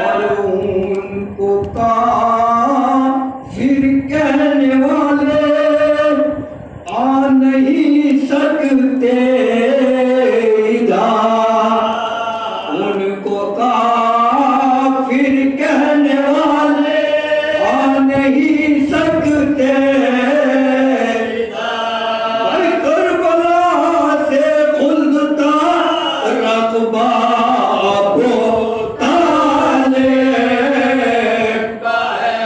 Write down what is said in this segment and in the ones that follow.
اور ان کو کافر کہنے والے آ نہیں سکتے ادھر، ان کو کافر کہنے والے آ نہیں سکتے ادھر، کربلا سے خلد کا رقبہ ابو طالب کا ہے،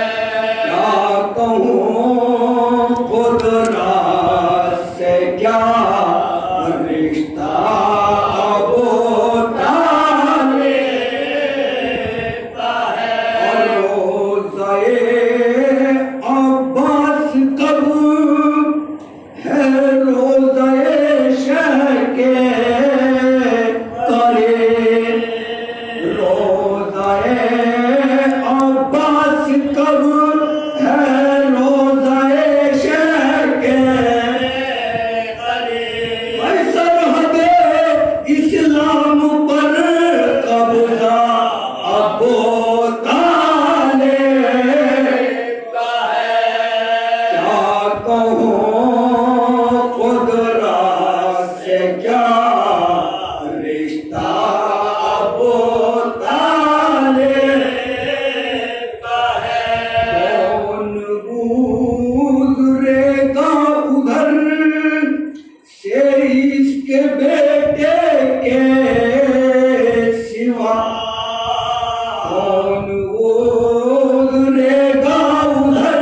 کیا کہوں خود راز سے کیا رشتہ ابو طالب کا ہے، اور روضہ عباس کب ہے روضہ شہ کے قریب، روضہ عباس کب ہے روضہ شہ کے قریب، اے سرحد اسلام پر قبضہ ابو طالب کا ہے، کیا کہوں خود راز سے کیا رشتہ ابو طالب کا ہے، کون گزرے گا ادھر سے اس کے بیٹے کے سوا، کون گزرے گا ادھر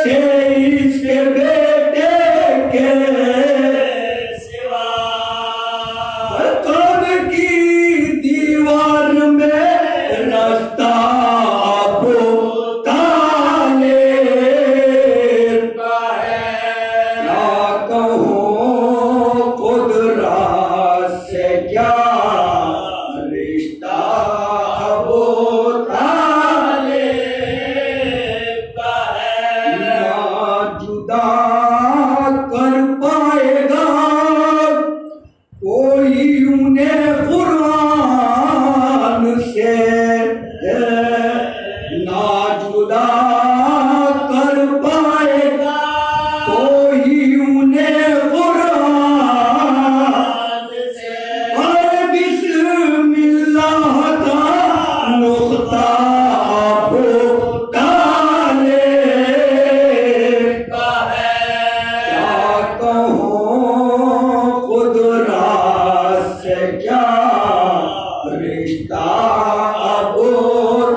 سے اس کے بیٹے کے سوا، کعبے کی دیوار میں رستہ ابو طالب کا ہے، کیا کہوں خود راز سے کیا رشتہ ابو طالب کا ہے، نہ جدا کر پائے گا کوئی انہیں قرآن سے، نہ جدا کر پائے گا کوئی انہیں قرآن سے، اور بسم اللہ کا نقطہ ابو طالب کا ہے، کیا کہوں خود راز سے کیا رشتہ ابو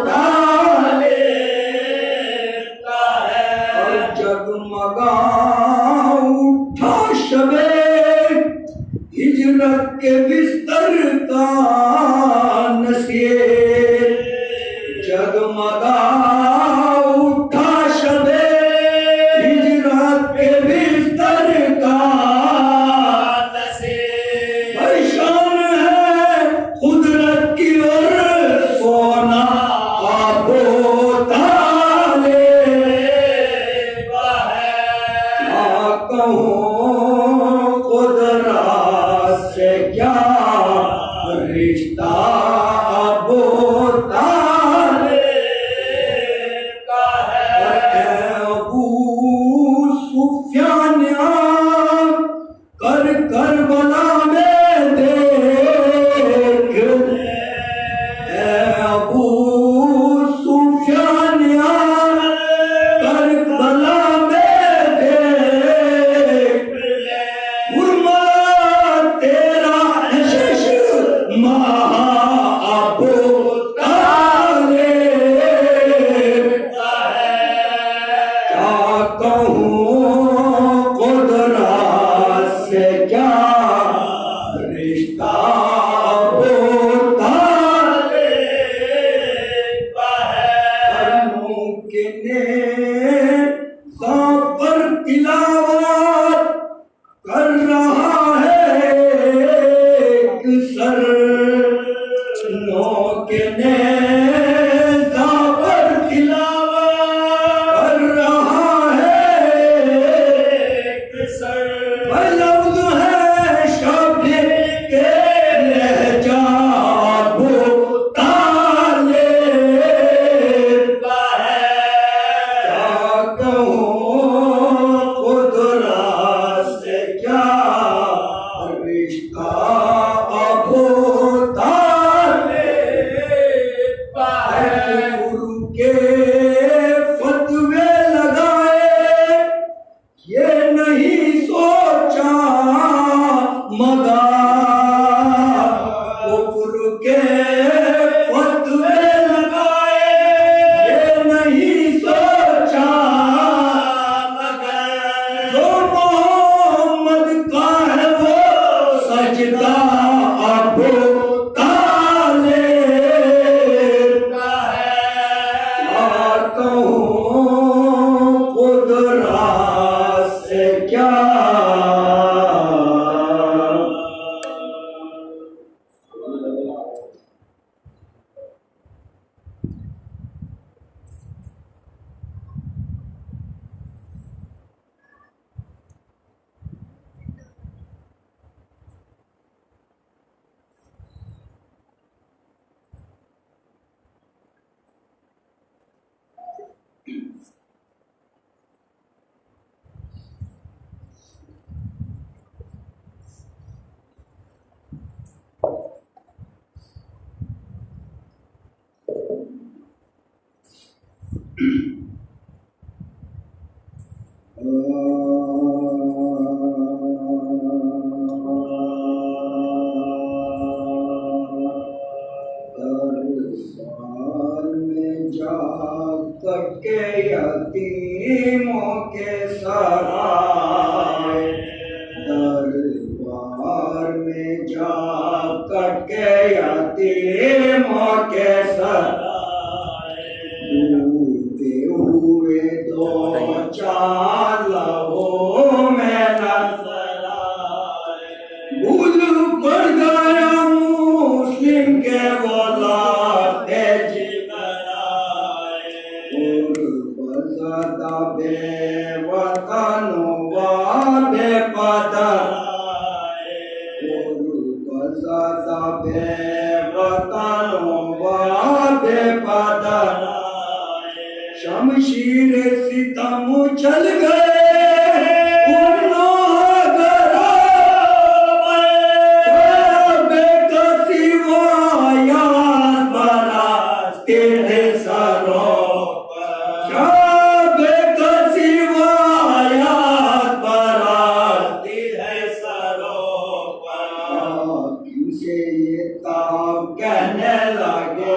طالب کا ہے، اور جگمگا اٹھا شب ہجرت کے بستر کا نصیب، جگمگا اٹھا شب ہجرت کے بستر کا نصیب، شان ہے قدرت کی اور سونا ابو طالب کا ہے، کیا کہوں خود راز سے کیا رشتہ ابو طالب کا ہے، اے ابو سفیان کر کربلا میں دیکھ، اے ابو سفیان کربلا میں دیکھ، مرمت تیرا نشش ماہ ابو طالب کا ہے، کیا کہوں خود راز سے کیا رشتہ ابو طالب کا ہے، ممکن خواہ پر تلاوت کر رہا ہے ایک سر، ممکن پر تلاوت کر رہا ہے ایک سر، لفظ ہے شب کے کے یتیموں کے سرائے، دربار میں جا کٹ کے یتیموں کے سرائے، ڈوبتے ہوئے دو چار لہو میں نظر آئے، بھول پڑ گیا مسلم کے وہ لاتے جگر آئے، غربت بے وطنوں و بے پدر آئے، غربت بے وطنوں و بے پدر آئے، شمشیر ستم چل گئے کہنے لگے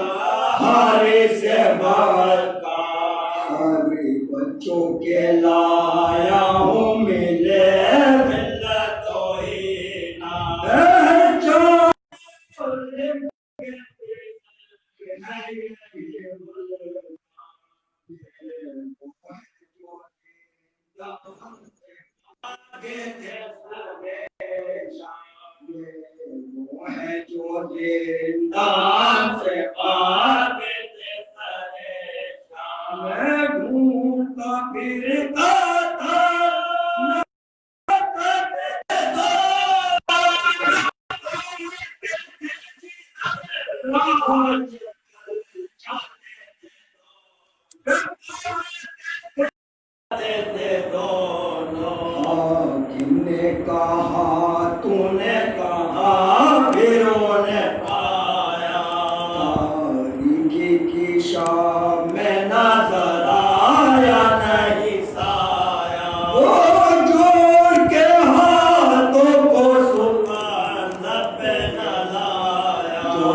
ہارے سے باہر کا، سارے بچوں کے لایا ہوں ملے ملت و ہینا، جو زندان سے آگے سے پریشان، میں ڈھونڈتا پھرتا تھا حاکم نے کہا تو نے کہا پھروں نے پایا، تاریکی کی شام میں نظر آیا نہیں سایہ، وہ جوڑ کے ہاتھوں کو سکون پہ نہ لایا، جو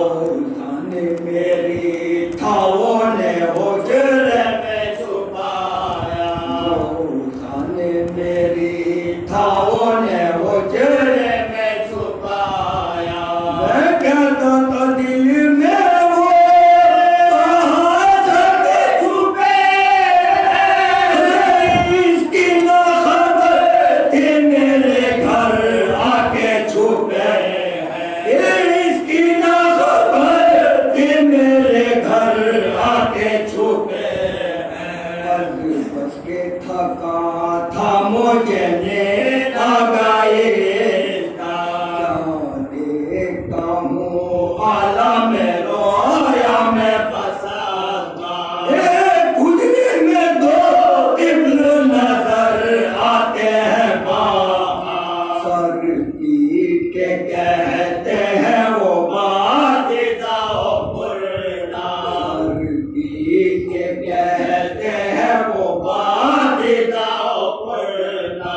جانے میری تھا وہ نے حجرے میں چھپایا، جو جانے میری تھا وہ نے حجرے میں چھپایا، میں کہتا تھا دل میں وہ کہاں جا کے چھپے، اس کی نہ خبر تھی میرے گھر آ کے چھپے ہیں، اس کی نہ خبر تھی میرے گھر آ کے چھپے ہیں، بس کے تھکا تھا مجھے نیند آ گئی، دیکھتا ہوں عالم رویا میں پھنسا تھا، گزرے میں دو طفل نظر آتے ہیں وہاں، سر پیٹ کے کہتے ہیں وہ بات داؤ پرنا، سر پیٹ کے کہتے ہیں وہ بات داؤ پرنا،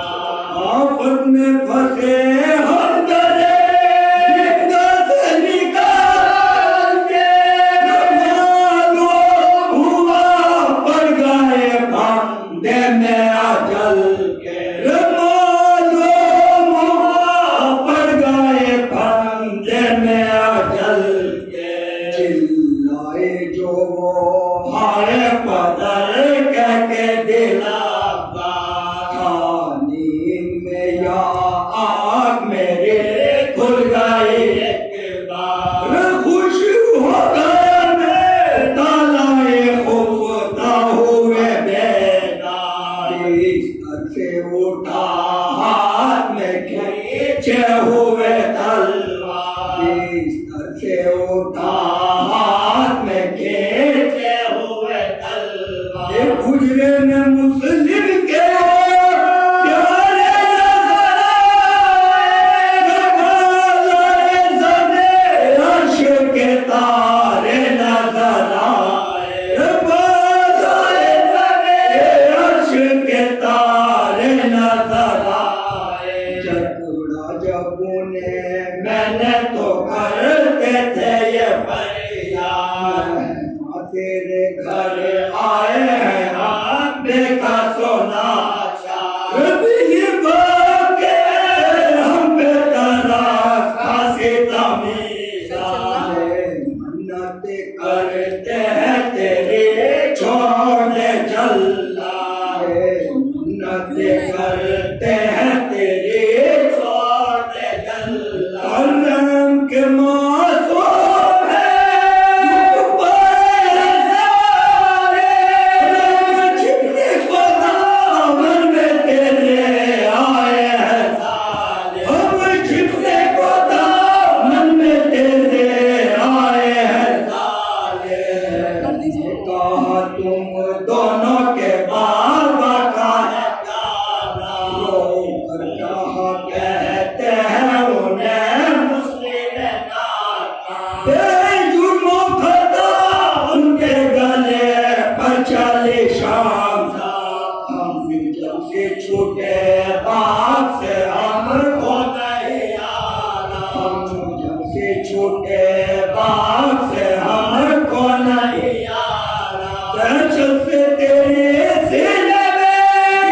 آفت میں پھنسے ہم درے زندہ سے نکال کے، معلوم ہوا پڑ گئے پھندے میں اجل کے، معلوم ہوا پڑ گئے پھندے میں اجل کے، چلائے جو وہ ہارے پدر کہہ کے دل آبا، نیند میں یا آگ میرے کھل گئی ایک بار، خوش ہو گیا میں تالائے خفتا ہوئے بیدار، بستر سے اٹھا ہاتھ میں کھینچے ہوئے تلوار، بستر سے اٹھا ہاتھ میں کھینچے ہوئے تلوار، ایک حجرے میں مسلم کے پیارے نظر آئے، عرش کے تارے نظر آئے، عرش کے تارے نظر آئے، جھگڑا جب انہیں میں نے تو کرتے تھے یہ فریاد، تیرے گھر آئے ہیں کرتے ہیں تیرے چھوڑنے جلا منت کرتے ہیں تیرے چھوڑنے جلا رنگ کے معصوم ہے رنگ چھپنے کو دامن میں تیرے آئے ہیں سالے ہم چھپنے کو دامن میں تیرے آئے ہیں سالے کہا تم دونوں کے بابا کا ہے پیارا رو کر کہا کہتے ہیں انہیں مسلم ناکام بے جرم و خطا ان کے گلے پر چلی شام تھا ہم جب سے چھوٹے باپ سے ہم کو نہیں آنا ہم جب سے چھوٹے باپ سے ہم کو نہیں آنا درچل سے تیرے سینے میں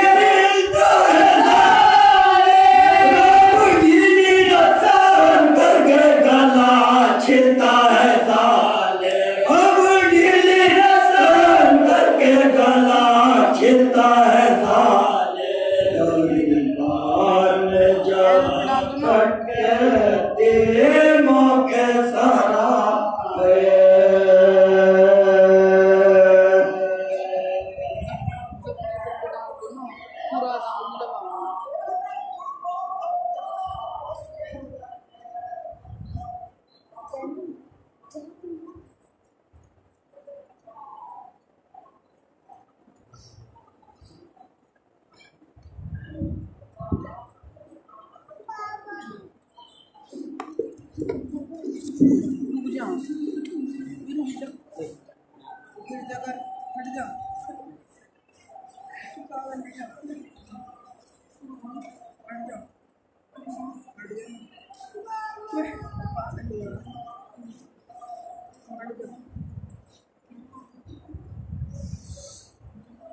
گرتا ہے سالے رب جیلی رسان کر کے گلا چھلتا ہے سالے رب جیلی رسان کر کے گلا چھلتا ہے سالے دربار میں جب کٹے تیرے موقع سارا ہے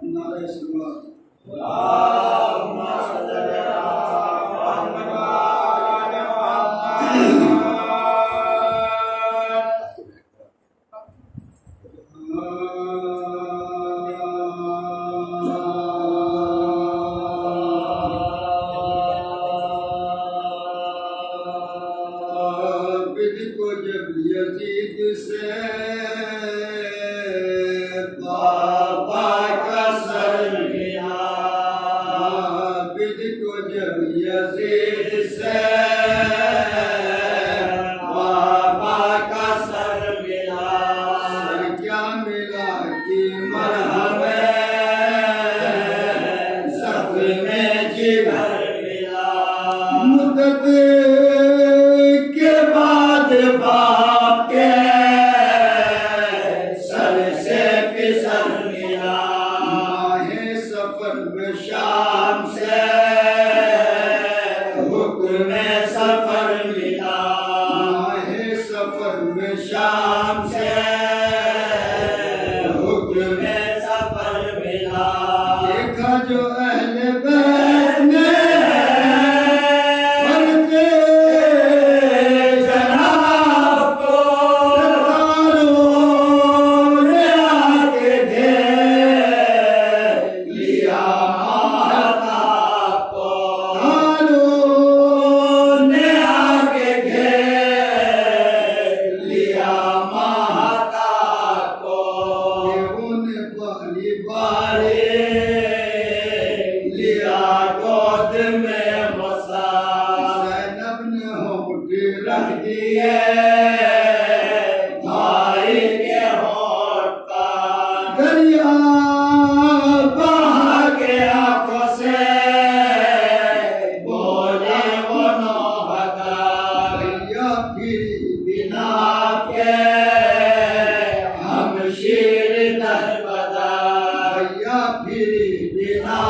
نعرہ سلوات اللہم صلی علی عابد کو جب یزید سے بابا کا سر ملا عابد کو جب یزید سے بابا کا سر ملا سر کیا ملا کہ مرہم زخم جگر ملا مدت کے بعد باپ کے سر سے پسر ملا ماہ سفر میں شام سے حکم سفر ملا ماہ سفر میں شام سے حکم سفر ملا دیکھا جو اہل بیت نے رکھ دیے بھائی کے ہوٹ پر دریا بہا کے آنکھوں سے بولے وہ نوبہار دریا پھری بنا کے ہم شیر در بدار دریا پھری بنا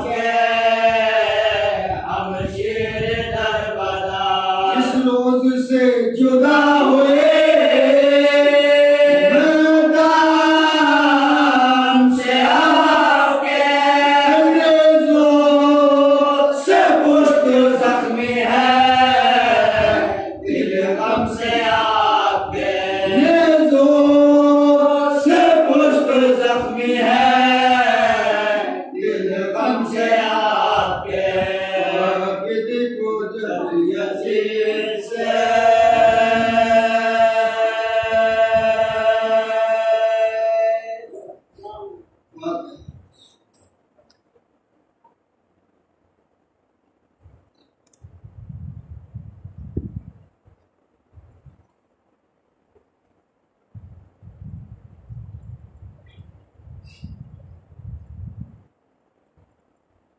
کے ہم شیر در بدار اس روز سے جدا ہوئے میدان سے آ کے انگریزوں سے پشت زخمی ہے دل غم سے آ کے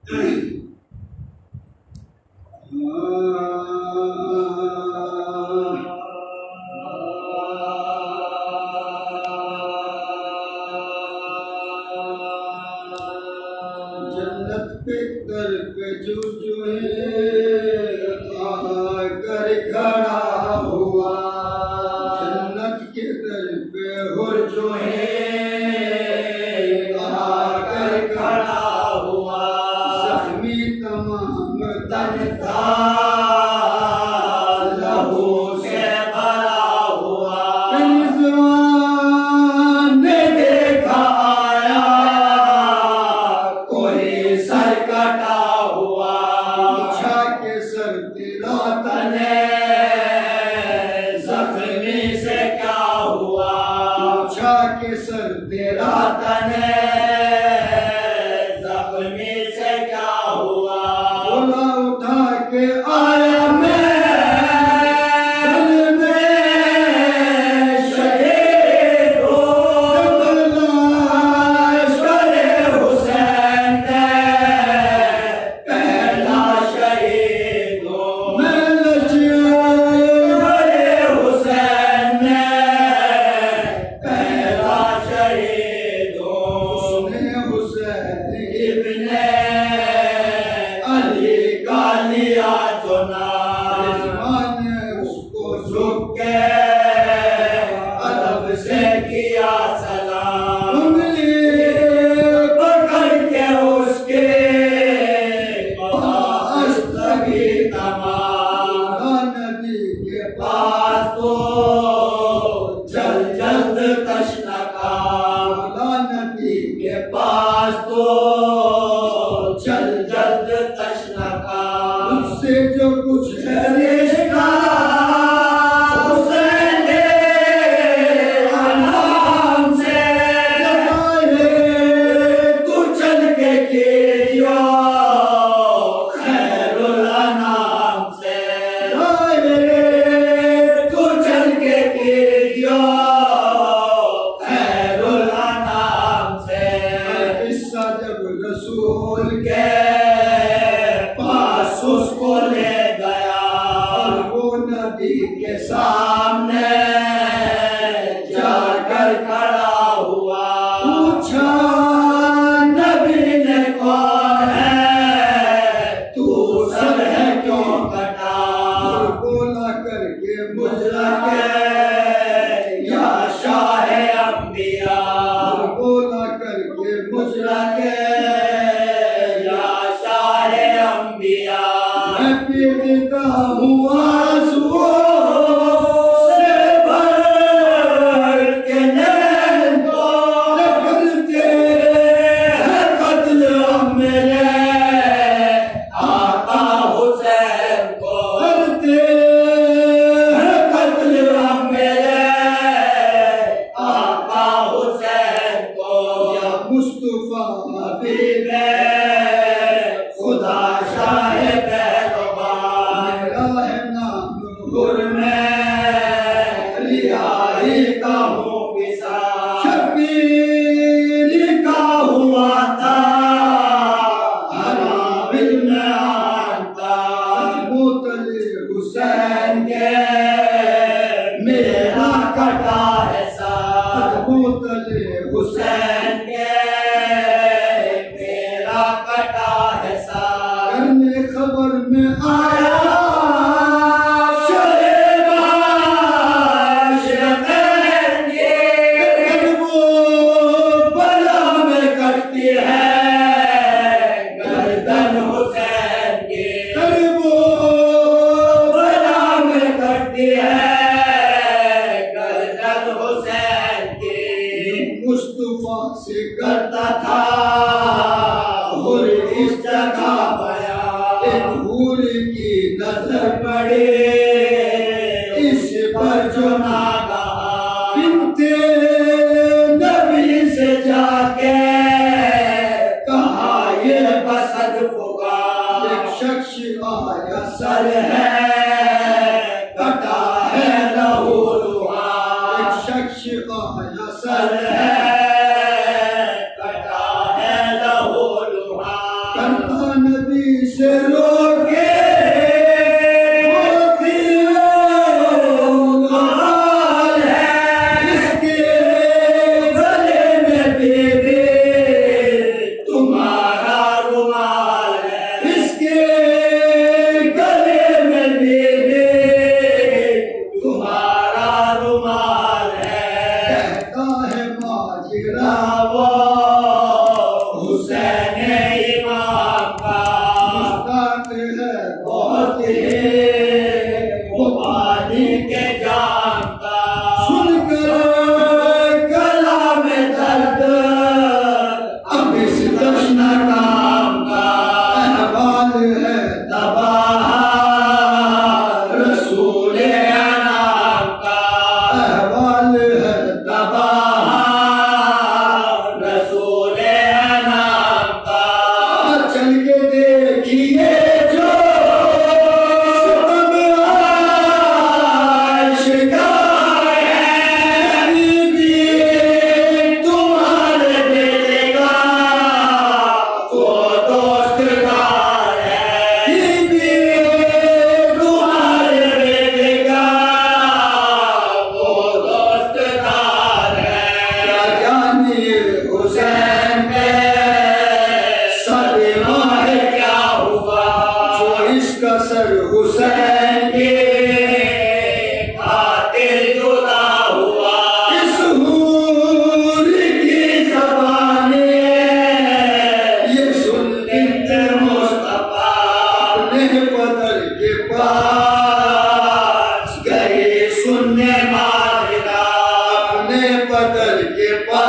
جنت پہ در پہ جو ہے آ کر کھڑا ہوا، جنت کے در پہ ہر جو ہے آ کر کھڑا ہوا، زخمی تمام تن تھا لہو سے بھرا ہوا، رضوان نے دیکھا آیا کوئی سر کٹا ہوا، پوچھا کہ سر تیرا تنے زخمی سے کیا ہوا، پوچھا کہ سر تیرا تنے زخمی سے کیا ہوا، بولا اٹھا کے آیا میں دل میں شہید ہو، لشکر حسین نے پہلا شہید ہو، میں لشکر حسین نے پہلا شہید ہو، اس نے حسین ابن علی کا لیا چنان، رضوان نے اس کو جھک کے ادب سے کیا سلام، انگلی پکڑ کے اس کے پاس لگی تمام، نبی کے پاس تو جلد جلد تشنہ کا، نبی کے پاس تو جلد جلد تشنہ کا، اس سے جو کچھ ہے رشتہ حسین نام سے تو چل کے کیجو خیر الانام سے، تو چل کے کیجو خیر الانام سے، قصہ جب رسول کے پاس اس کو لے گیا، اور وہ نبی کے سامنے جا کر کھڑا ہوا، پوچھا نبی نے کون ہے تو سر ہے کیوں کٹا، بولا کر کے مجرا کے یا شاہ انبیاء، بولا کر کے مجرا کے یا شاہ انبیاء، میں پیتا ہوں آنسو سے بھر کے نین کو، کرتے ہیں قتل میرے آقا حسین کو، کرتے ہیں قتل میرے آقا حسین کو، یا مصطفیٰ حبیب خدا شاہ پہلوان، میرا ہے نام گر میں رہائی کا ہوں پسا، شبیر کا ہوا تھا حرامل میں آنتا، مطلع حسین کے میرا کٹا ہے ساتھ، مطلع حسین کے میرا کٹا ہے ساتھ، کرنے خبر میں آیا مصطفیٰ سے کرتا تھا اور اس جگہ پایا، ایک حور کی نظر پڑے اس پر جو ناگہاں، بنتے نبی سے جا کے کہا یہ بسد پکار، ایک شخص آیا سر ہے کٹا ہے لہو لہا، ایک شخص آیا سر ہے کٹا ہے لہو لہا، کرتا بدر کے پاس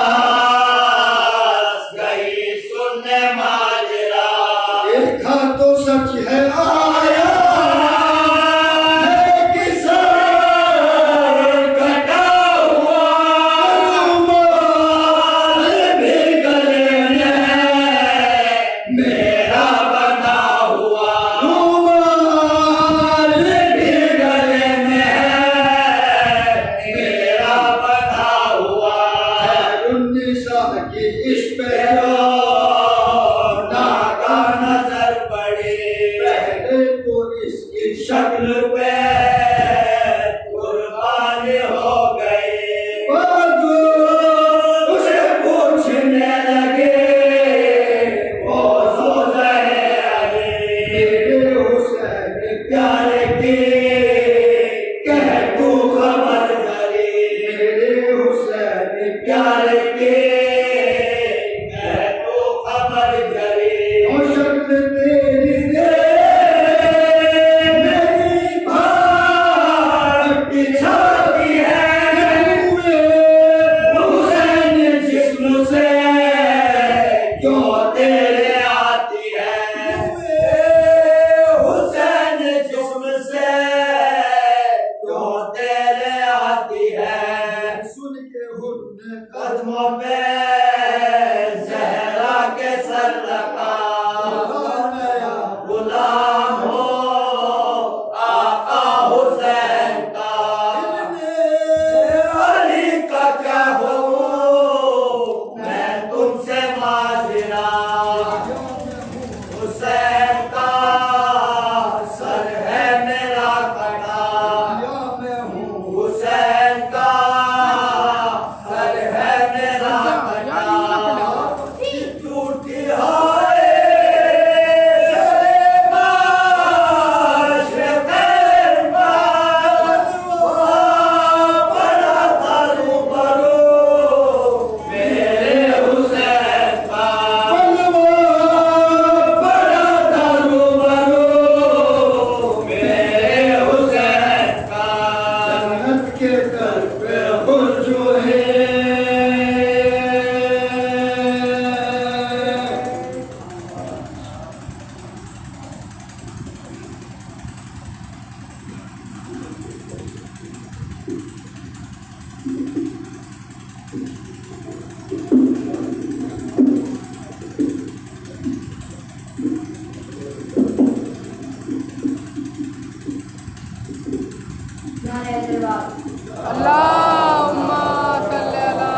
گئی سننے ماجرا دیکھا تو سچ ہے آیا ہے کسا کٹا ہوا رومال بھی گلے میں میرا بنا ہوا رومال بھی گلے میں میرا بنا ہوا النساء کی اس پہ ناگا نظر پڑی پہلے تو اس کی شکل پہ قربان ہو گئی بعد اسے پوچھنے لگے وہ زوجہ علی میرے حسین پیار کی کہہ تو خبر دری میرے حسین پیار کی کہہ تو خبر دری اور شکل تیری میری بھاگ پچھاتی ہے حسین جسم سے کیوں تیرے آتی ہے حسین جسم سے کیوں تیرے آتی ہے سن کے ہر نے قدموں پہ زہرا کے سر رکھا غلام ہو آقا حسین کا علی کا کیا حکم میں تم سے معذرا حسین کا سر ہے میرا کٹا میں ہوں حسین کا سر ہے میرا کٹا ٹوٹی ہائے معاش خیر باد بڑا تھا روبرو میرے حسین کا بڑا تھا روبرو میرے حسین کا جنت کے در پہ خود جو ہے اللهم صل على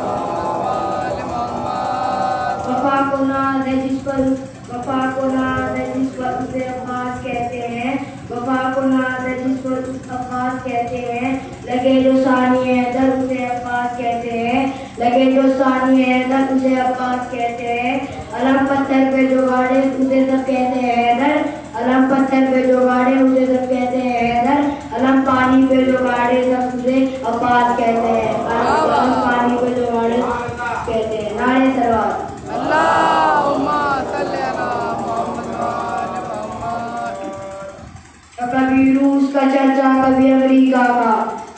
محمد وآل محمد وفا کو ناز ہے جس پر اسے عباس کہتے ہیں وفا کو ناز ہے جس پر عباس کہتے ہیں لگے جو ثانی حیدر اسے عباس کہتے ہیں لگے جو ثانی حیدر اسے عباس کہتے ہیں علم پتھر پہ جو گاڑے اسے سب کہتے ہیں حیدر علم پتھر پہ جو گاڑے اسے سب کہتے ہیں حیدر علم پانی پہ جو گاڑے سب اسے عباس کہتے ہیں علم پانی پہ جو گاڑے کہتے ہیں نعرے سلوات اللهم صل على محمد وآل محمد کبھی روس کا چرچا کبھی امریکہ کا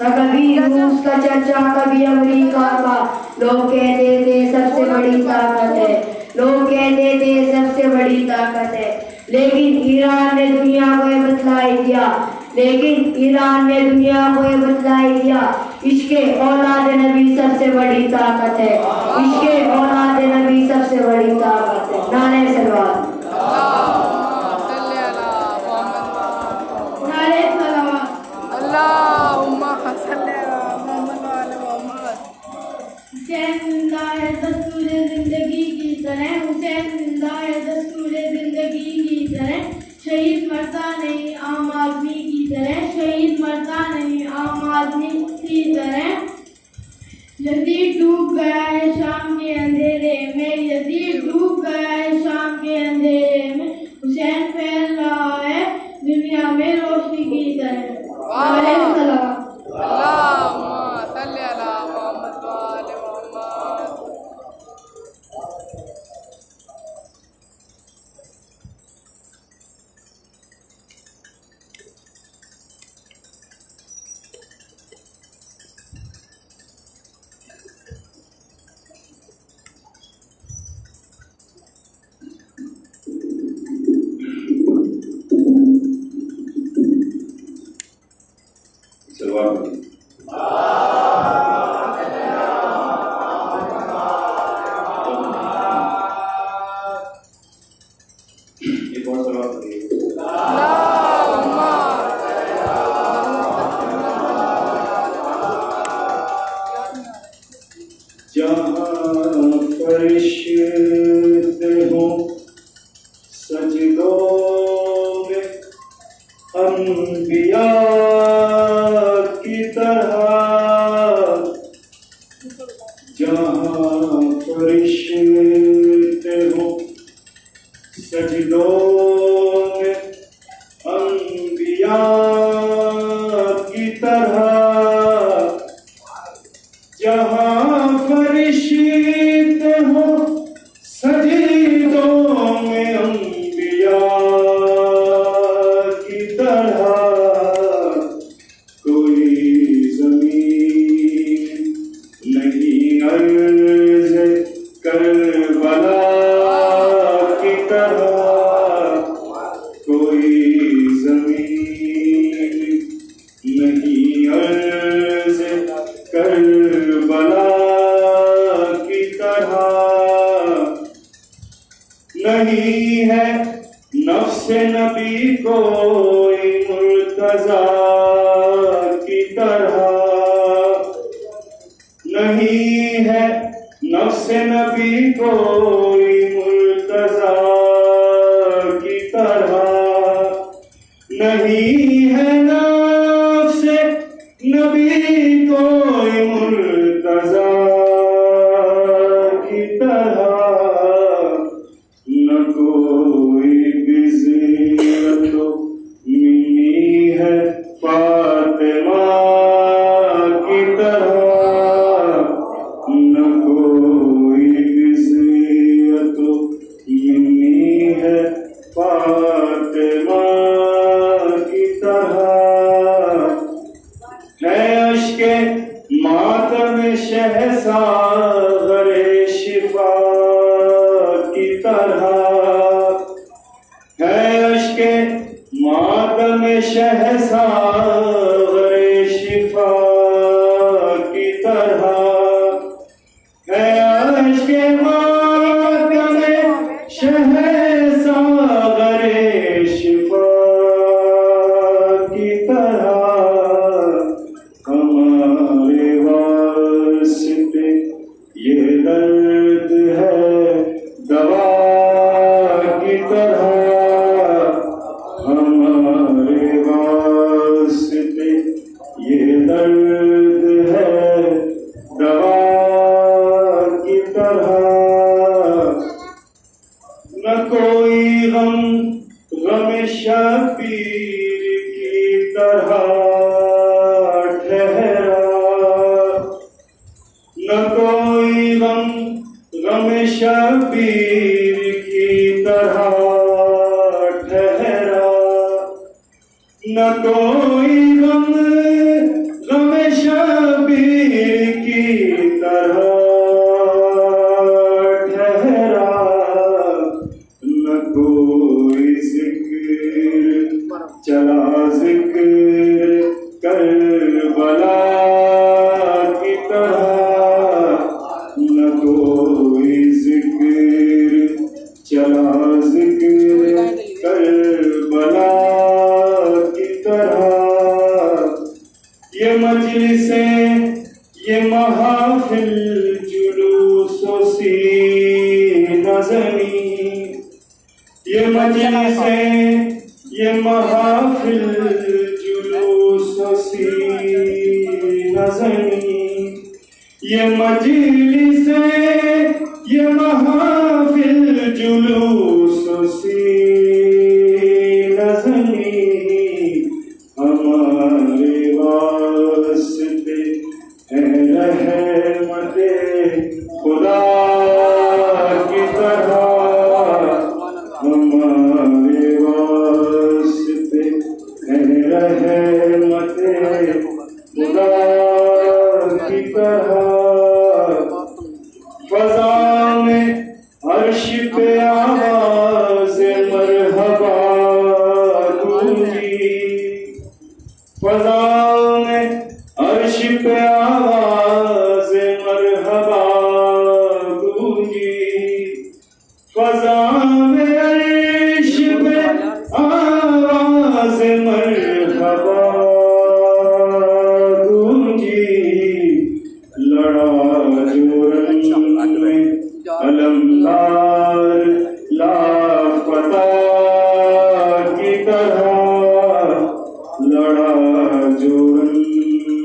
کبھی روس کا چرچا کبھی امریکہ کا لوگ کہتے تھے سب سے بڑی طاقت ہے لوگ کہتے تھے سب سے بڑی طاقت ہے لیکن ایران نے دنیا کو یہ بتلائی دیا عشق اولاد نبی سب سے بڑی طاقت ہے عشق اولاد نبی سب سے بڑی طاقت ہے نعرہ سلوات اللهم صل على محمد نعرہ سلوات اللهم صل على محمد وآل محمد حسین زندہ ہے دستور زندگی کی طرح حسین زندہ ہے دستور زندگی کی طرح شہید مرتا نہیں عام آدمی کی طرح شہید مرتا نہیں عام آدمی کی طرح یزید ڈوب گیا ہے شام کے اندھیرے میں یزید ڈوب گیا ہے شام کے اندھیرے میں حسین پھیل رہا ہے دنیا میں روشنی کی طرح نعرہ سلوات اللهم صل على محمد وآل محمد جہاں فرشتے ہو سجدوں میں انبیاء کی طرح، کوئی زمین نہیں عرض کربلا کی طرح، کوئی زمین نہیں عرض کربلا کی طرح، نہیں ہے نفس نبی کوئی مرتضی کی طرح، نہیں ہے نفس نبی کوئی مرتضی کی طرح، نہیں ہے نفس نبی کوئی مرتضی کی طرح، نہ کوئی بزیرت منی ہے فاطمہ کی طرح، نہ کوئی بزیرت منی ہے فاطمہ کی طرح، ہے اشک ماتم شہساغر شفا کی طرح، ہے اشک ماتم شہساغر شفا کی طرح، ہے اشک ماتم شہساغر شفا کی طرح، ہمارے واسطے یہ درد ہے دوا کی طرح، ہمارے واسطے یہ درد ہے دوا کی طرح، نہ کوئی غم غم شبیر کی طرح ٹھہرا، نہ کوئی غم غم شبیر کی طرح ٹھہرا، نہ کوئی غم غم شبیر کی طرح ٹھہرا، نہ کوئی ذکر چلا ذکر کربلا کی طرح، نہ کوئی ذکر چلا ذکر کربلا کی طرح، یہ مجلسیں یہ محافل جلوس و سینہ زنی، یہ مجلسیں یہ محافل جلوس و سینہ زنی، یہ مجلسیں یہ محافل جلوس و سینہ زنی، ہمارے واسطے ہے رحمت خدا کی طرح، ہمارے واسطے ہے رحمت خدا کی طرح، فضا میں عرش پہ آواز مرحبا گونجی، فضا میں عرش پہ آواز مرحبا گونجی، فضا میں عرش پہ آواز مرحبا گونجی، لڑا جو رنگ میں علمدار لاپتہ کی طرح، لڑا جو رنگ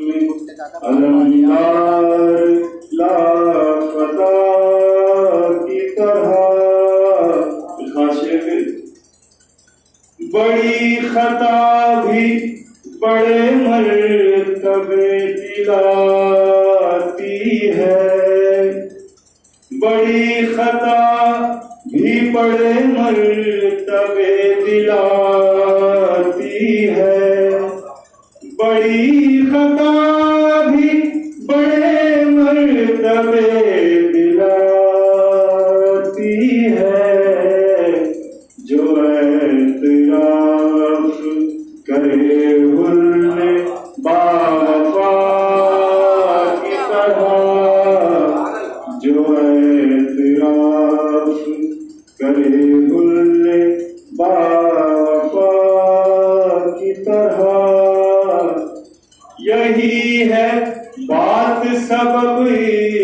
میں علمدار لاپتہ کی طرح، بڑی خطا بھی بڑے مرتبے دلاتی ہے بڑی خطا بھی بڑے مرتبے دلاتی ہے بڑی خطا بھی بڑے مرتبے دلاتی ہے جو اعتراف کرے حلم باوفا کی طرح جو اعتراف کرے حلم باوفا کی طرح یہی ہے بات سبب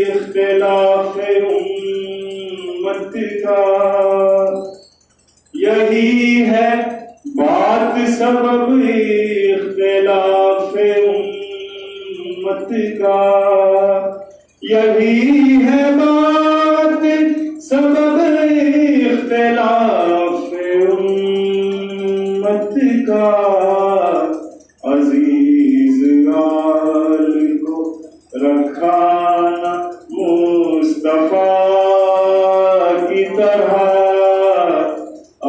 اختلاف امت کا یہی ہے بات سبب اختلاف امت کا یہی ہے بات سبب اختلاف امت کا عزیز آل کو رکھا نہ مصطفیٰ کی طرح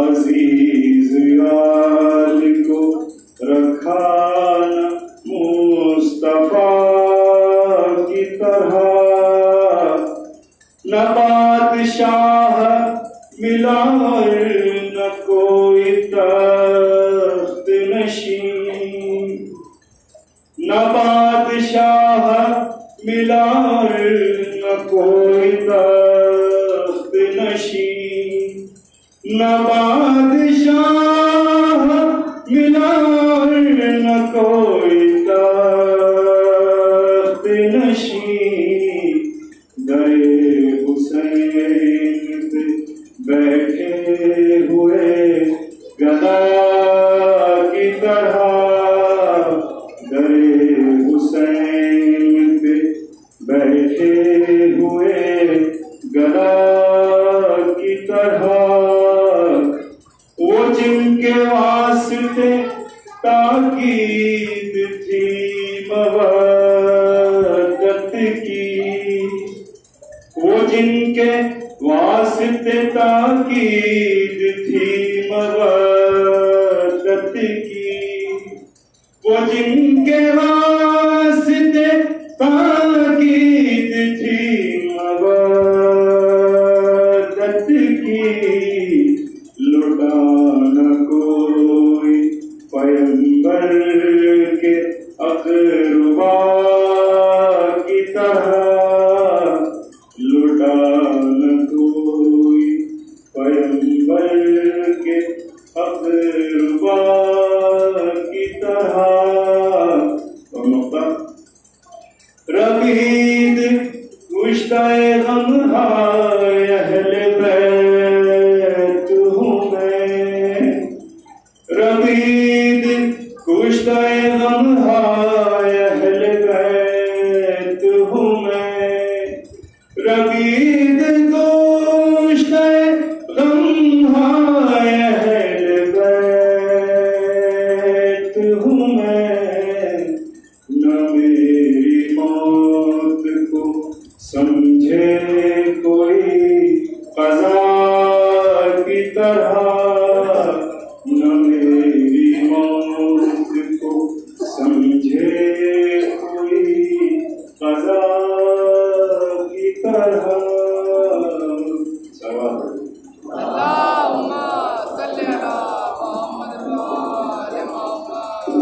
عزیز آل کو رکھا نہ مصطفیٰ کی طرح نہ بادشاہ ملا نہ کوئی تخت نشین نہ بادشاہ ملا نہ کوئی تخت نشین نہ بادشاہ ملا نہ کوئی تخت نشین گئے حسین پہ بیٹھے ہوئے گدا کی طرح گئے حسین پہ بیٹھے ہوئے گدا کی طرح وہ جن کے واسطے تاکید تھی مودت کی وہ جن کے واسطے تاکید تھی مودت کی وہ جن کے واسطے تاکید تھی مودت کی لٹا نہ کوئی پیغمبر کے اقربا کی طرح لٹا نہ کوئی پیغمبر کے اقربا کی طرح ربید کشتہ غم ہائے اہل بیت ہوں میں ربید کشتہ غم ہائے اہل بیت ہوں میں ربید کشتہ غم ہائے اہل بیت ہوں میں نہ میری موت کو سمجھے کوئی قضا کی طرح نہ میری موت کو سمجھے کوئی قضا کی طرح سوال اللهم صل على محمد وآل محمد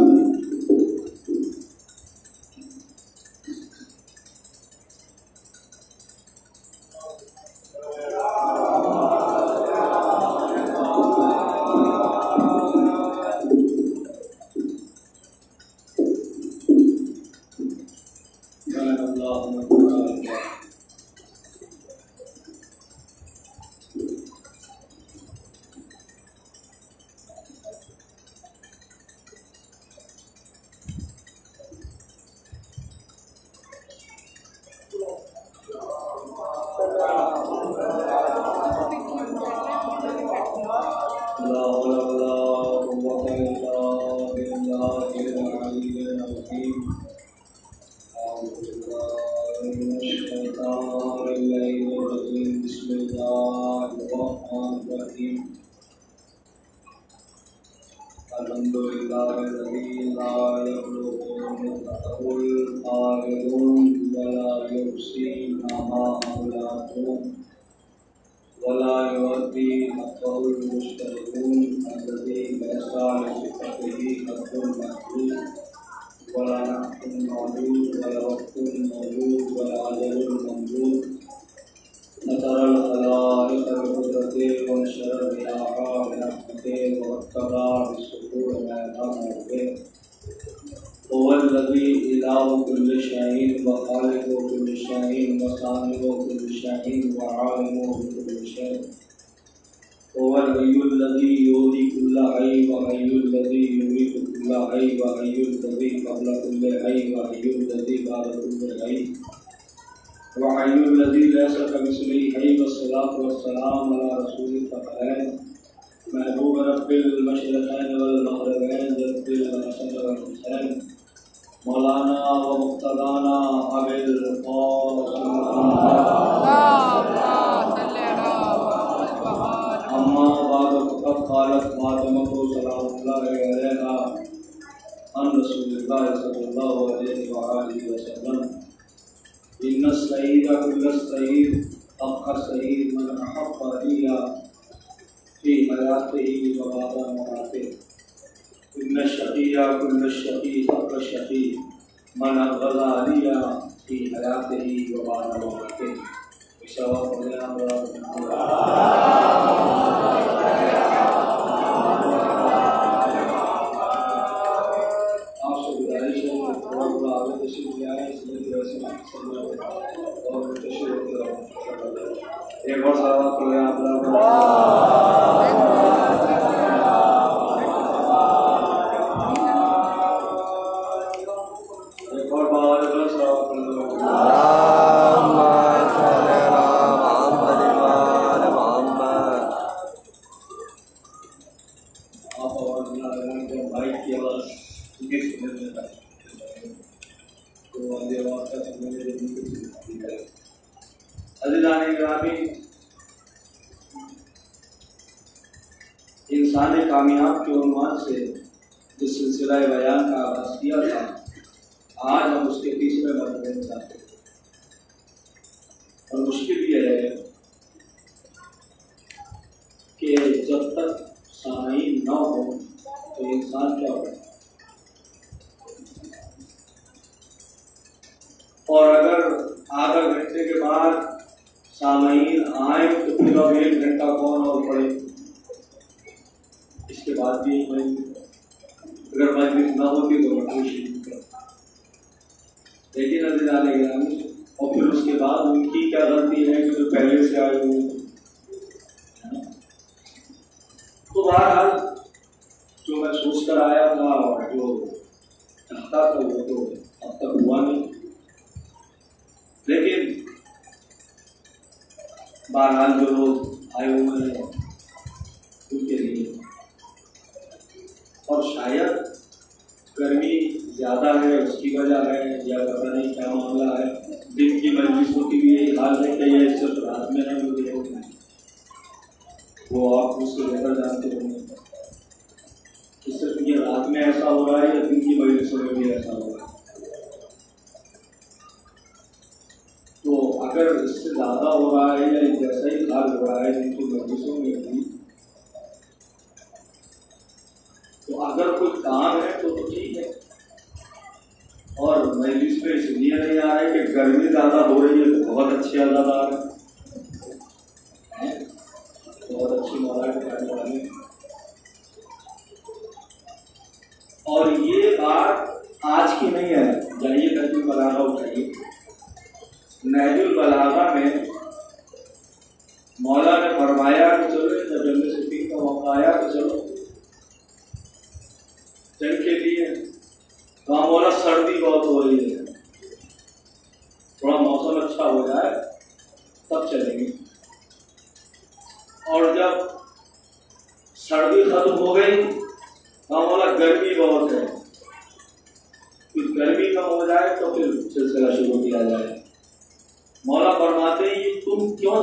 بسم الله الرحمن الرحيم الحمد لله الذي لا يبلغ مدته القائلون ولا يحصي أمامه ولا يؤدي حقه المشتركون الذي ليس لصفته حق محدود ولا نحق موجود ولا وقت موجود ولا أجل ممدود نظر الخلائق بقدرته ونشر الرياح برحمته واتبع بالسكون ميدانه هو الذي إله كل شيء وخالق كل شيء وصانع كل شيء وعالم بكل شيء هو الحي الذي يحيي كل حي وحي الذي يميت كل حي وحي الذي قبل كل حي وحي الذي بعد كل حي وحي الذي ليس كمثله حي والصلاة والسلام على رسول الثقلين محبوب رب المشرقين والمغربين جد الحسن والحسين مولانا ومقتدانا أبي القاسم أما بعد فقد قالت فاطمة سلام الله عليها عن رسول الله صلى الله عليه وآله وسلم إن السعيد كل السعيد أبقى السعيد من أحب إلى في حياته وبعد مماته إن الشقي كل الشقي أبقى الشقي من أبغض عليا في حياته وبعد مماته بسبب ایک اور سوال کرو آپ ایک اور بات سوال کرو آپ آواز بنا رہے ہیں کہ بھائی کی آواز کس سمجھ میں تو آواز کا سمجھ میں عزیزان گرامی انسان کامیاب کے عنوان سے جس سلسلہ بیان کا آغاز کیا تھا آج ہم اس کے تیسرے مرحلے میں جاتے ہیں اور مشکل یہ ہے کہ جب تک سامعین نہ ہو تو انسان کیا ہوگا اور اگر آدھا گھنٹے کے بعد سامعین آئیں تو پھر اب 1 گھنٹہ کون اور پڑھے اس کے بعد بھی اگر مجلس نہ ہوتی تو میں کوشش کرتا لیکن عزیزان گرامی اور پھر اس کے بعد ان کی کیا غلطی ہے کہ جو پہلے سے آئے ہوئے تو بہرحال جو میں سوچ کر آیا تھا اور جو چاہتا تھا وہ تو اب تک ہوا نہیں لیکن بہرحال جو لوگ آئے ہوئے ہیں ان کے لیے اور شاید گرمی زیادہ ہے اس کی وجہ ہے یا پتہ نہیں کیا معاملہ ہے دن کی مجلسوں کی بھی یہی حال ہے کہ یہ صرف رات میں ہے وہ آپ اس سے بہتر جانتے ہوں گے کہ صرف یہ رات میں ایسا ہو رہا ہے یا دن کی مجلسوں میں بھی ایسا ہو رہا ہے تو اگر اس سے زیادہ ہو رہا ہے یا جیسا ہی حال ہو رہا ہے جن کی مجلسوں میں بھی تو اگر کوئی کام ہے تو ٹھیک ہے اور مجلس میں اس لیے نہیں آ رہا ہے کہ گرمی زیادہ ہو رہی ہے تو بہت اچھی عادت آ رہی ہے بہت اچھی مواد کرنے والے اور یہ بات آج کی نہیں ہے جائیے نہج البلاغہ اٹھائیے نہج البلاغہ میں مولا نے فرمایا کہ چلو جب جنگ صفین کا موقع آیا تو چلو جنگ کے لیے وہاں مولا سردی بہت ہو رہی ہے تھوڑا موسم اچھا ہو جائے تب چلیں گے اور جب سردی ختم ہو گئی وہاں مولا گرمی بہت ہے پھر گرمی کم ہو جائے تو پھر سلسلہ شروع کیا جائے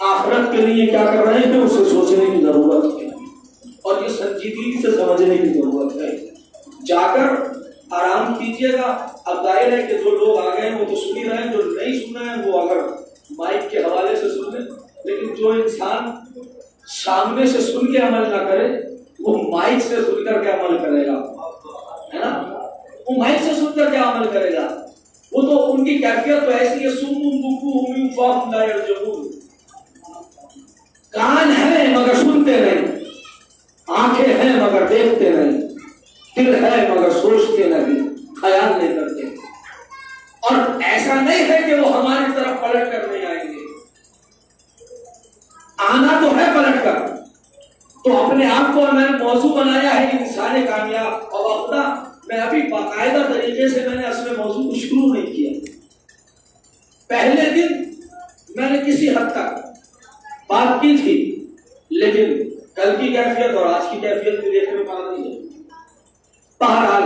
آخرت کے لیے کیا کر رہے ہیں اسے سوچنے کی ضرورت ہے اور یہ سنجیدگی سے سمجھنے کی ضرورت ہے. جا کر آرام کیجیے گا. اب ظاہر ہے کہ جو لوگ آ گئے ہیں وہ تو سن ہی رہے ہیں, جو نہیں سن رہے ہیں وہ اگر مائک کے حوالے سے سن لیں, لیکن جو انسان سامنے سے سن کے عمل نہ کرے وہ مائک سے سن کر کے عمل کرے گا, ہے نا. وہ مائک سے سن کر کے عمل کرے گا. وہ تو ان کی کیفیت تو ایسی ہے, سمون بکم عمی فہم لا یرجعون. کان ہیں مگر سنتے نہیں, آنکھیں ہیں مگر دیکھتے نہیں, دل ہے مگر سوچتے نہیں, خیال نہیں کرتے. اور ایسا نہیں ہے کہ وہ ہماری طرف پلٹ کر نہیں آئیں گے. آنا تو ہے پلٹ کر. تو اپنے آپ کو میں نے موضوع بنایا ہے انسان کامیاب. اور خدا میں ابھی باقاعدہ طریقے سے میں نے اصل موضوع کو شروع نہیں کیا. پہلے دن میں نے کسی حد تک بات کی تھی, لیکن کل کی کیفیت اور آج کی کیفیت بھی دیکھنے پا رہی ہے. بہرحال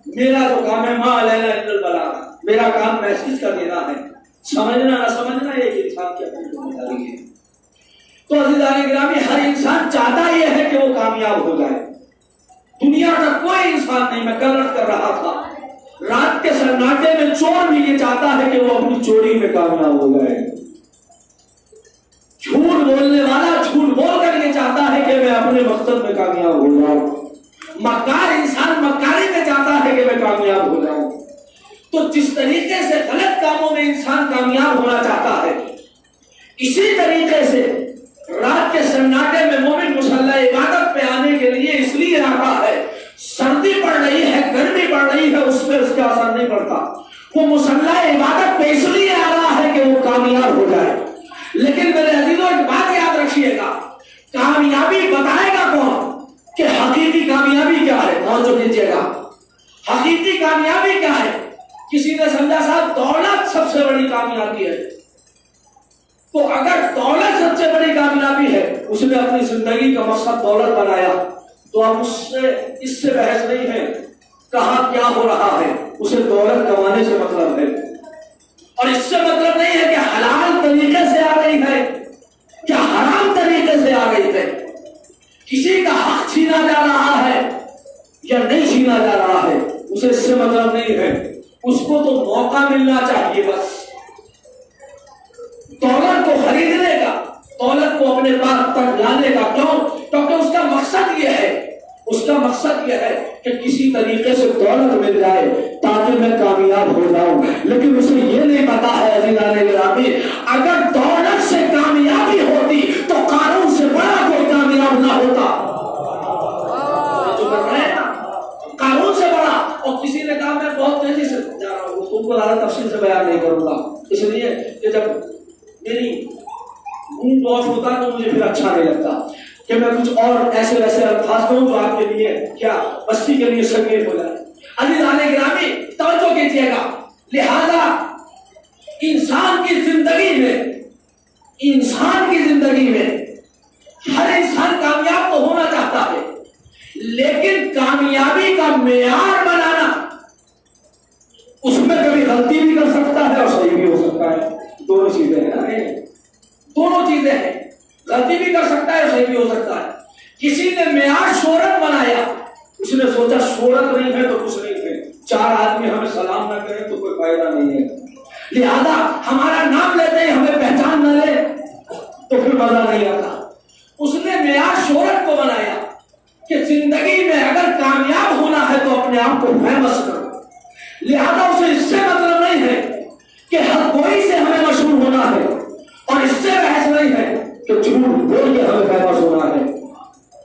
میرا تو کام ہے ما علینا الا البلاغ. میرا کام میسج کا دینا ہے, سمجھنا نہ سمجھنا ایک انسان کی اپنی ذمہ داری ہے. تو عزیزان گرامی, ہر انسان چاہتا یہ ہے کہ وہ کامیاب ہو جائے. دنیا کا کوئی انسان نہیں, میں کل عرض کر رہا تھا, رات کے سناٹے میں چور بھی یہ چاہتا ہے کہ وہ اپنی چوری میں کامیاب ہو جائے. جھوٹ بولنے والا جھوٹ بول کر یہ چاہتا ہے کہ میں اپنے مقصد میں کامیاب ہو جاؤں. مکار انسان مکاری میں چاہتا ہے کہ میں کامیاب ہو جاؤں. تو جس طریقے سے غلط کاموں میں انسان کامیاب ہونا چاہتا ہے, اسی طریقے سے رات کے سناٹے میں مومن مصلی عبادت پہ آنے کے لیے اس لیے آتا ہے. سردی پڑ رہی ہے, گرمی پڑ رہی ہے, اس پہ اس کا اثر نہیں پڑتا. وہ مصلی عبادت پہ اس لیے آ رہا ہے کہ وہ کامیاب ہو جائے. لیکن میرے عزیزوں ایک بات یاد رکھیے گا, کامیابی بتائے گا کون کہ حقیقی کامیابی کیا ہے. توجہ کیجیے گا, حقیقی کامیابی کیا ہے. کسی نے سمجھا صاحب دولت سب سے بڑی کامیابی ہے. تو اگر دولت سب سے بڑی کامیابی ہے, اس نے اپنی زندگی کا مقصد دولت بنایا, تو اب اس سے بحث نہیں ہے کہاں کیا ہو رہا ہے. اسے دولت کمانے سے مطلب ہے, اور اس سے مطلب نہیں ہے کہ حلال طریقے سے آ رہی ہے کیا حرام طریقے سے آ گئی ہے. کسی کا حق چھینا جا رہا ہے یا نہیں چھینا جا رہا ہے, اسے اس سے مطلب نہیں ہے. اس کو تو موقع ملنا چاہیے بس. دولت کو خریدنے کا, دولت کو اپنے پاس تک لانے کا. کیوں؟ کیونکہ اس کا مقصد یہ ہے, اس کا مقصد یہ ہے کہ کسی طریقے سے دولت مل جائے تاکہ میں کامیاب ہو جاؤں. لیکن اسے یہ نہیں پتا ہے عزیزان گرامی, اگر دولت سے کامیابی ہوتی تو قارون سے بڑا کوئی کامیاب نہ ہوتا. جو کر رہے ہیں نا, قارون سے بڑا. اور کسی نے کہا میں بہت تیزی سے جا رہا ہوں, تم کو زیادہ تفصیل سے بیان نہیں کروں گا, اس لیے کہ جب میری موڈ آف ہوتا تو مجھے پھر اچھا نہیں لگتا کہ میں کچھ اور ایسے ویسے الفاظ کہوں جو آپ کے لیے کیا بستی کے لیے سنگین ہو جائے. عزیزان گرامی توجہ کیجیے گا. لہذا انسان کی زندگی میں ہر انسان کامیاب تو ہونا چاہتا ہے, لیکن کامیابی کا معیار بنانا, اس میں کبھی غلطی بھی کر سکتا ہے اور صحیح بھی ہو سکتا ہے. دونوں چیزیں ہیں, دونوں چیزیں ہیں. غلطی بھی کر سکتا ہے, صحیح بھی ہو سکتا ہے. کسی نے معیار شہرت بنایا, اس نے سوچا شہرت نہیں ہے تو کچھ نہیں ہے, 4 آدمی ہمیں سلام نہ کریں تو کوئی فائدہ نہیں ہے, لہذا ہمارا نام لیتے ہی ہمیں پہچان نہ لے تو پھر مزہ نہیں آتا. اس نے معیار شہرت کو بنایا کہ زندگی میں اگر کامیاب ہونا ہے تو اپنے آپ کو فیمس کرو. لہذا اسے اس سے مطلب نہیں ہے کہ ہر کوئی سے ہمیں مشہور ہونا ہے, اور اس سے بحث نہیں ہے کہ جھوٹ بول کے ہمیں فیمس ہونا ہے.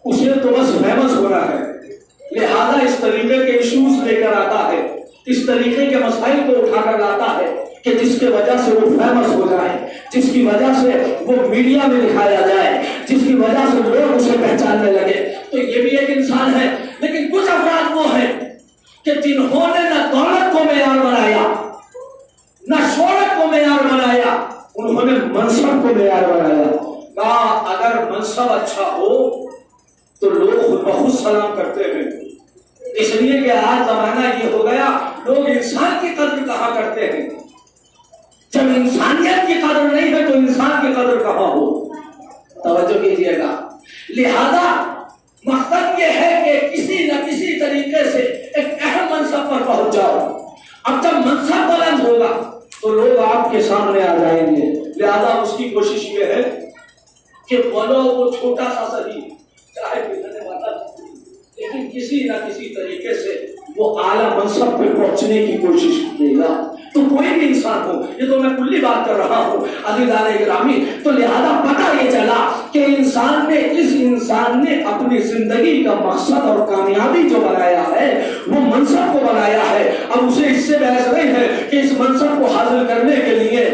اسے تو بس فیمس ہونا ہے. لہذا اس طریقے کے ایشوز لے کر آتا ہے, اس طریقے کے مسائل کو اٹھا کر لاتا ہے کہ جس کی وجہ سے وہ فیمس ہو جائے, جس کی وجہ سے وہ میڈیا میں دکھایا جائے, جس کی وجہ سے لوگ اسے پہچاننے لگے. تو یہ بھی ایک انسان ہے. لیکن کچھ افراد وہ ہیں کہ جنہوں نے نہ دولت کو معیار بنایا, نہ شہرت کو معیار بنایا, انہوں نے منصب کو معیار بنایا. کہا اگر منصب اچھا ہو تو لوگ خود بخود سلام کرتے ہیں, اس لیے کہ آج زمانہ یہ ہو گیا لوگ انسان کی قدر کہا کرتے ہیں. جب انسانیت کی قدر نہیں ہے تو انسان کی قدر کہاں ہو؟ توجہ کیجیے گا. لہذا مقصد یہ ہے کہ کسی نہ کسی طریقے سے ایک اہم منصب پر پہنچ جاؤ. اب جب منصب بلند ہوگا تو لوگ آپ کے سامنے آ جائیں گے. لہذا اس کی کوشش یہ ہے کہ بولو وہ چھوٹا سا صحیح چاہے بگڑنے والا لیکن کسی نہ کسی طریقے سے وہ اعلیٰ منصب پہ پہنچنے کی کوشش کرے گا. تو کوئی بھی انسان ہو, یہ تو میں کلی بات کر رہا ہوں عزیزان گرامی. تو لہذا پتہ یہ چلا کہ اس انسان نے اپنی زندگی کا مقصد اور کامیابی جو بنایا ہے وہ منصب کو بنایا ہے. اب اسے اس سے بحث نہیں ہے کہ اس منصب کو حاصل کرنے کے لیے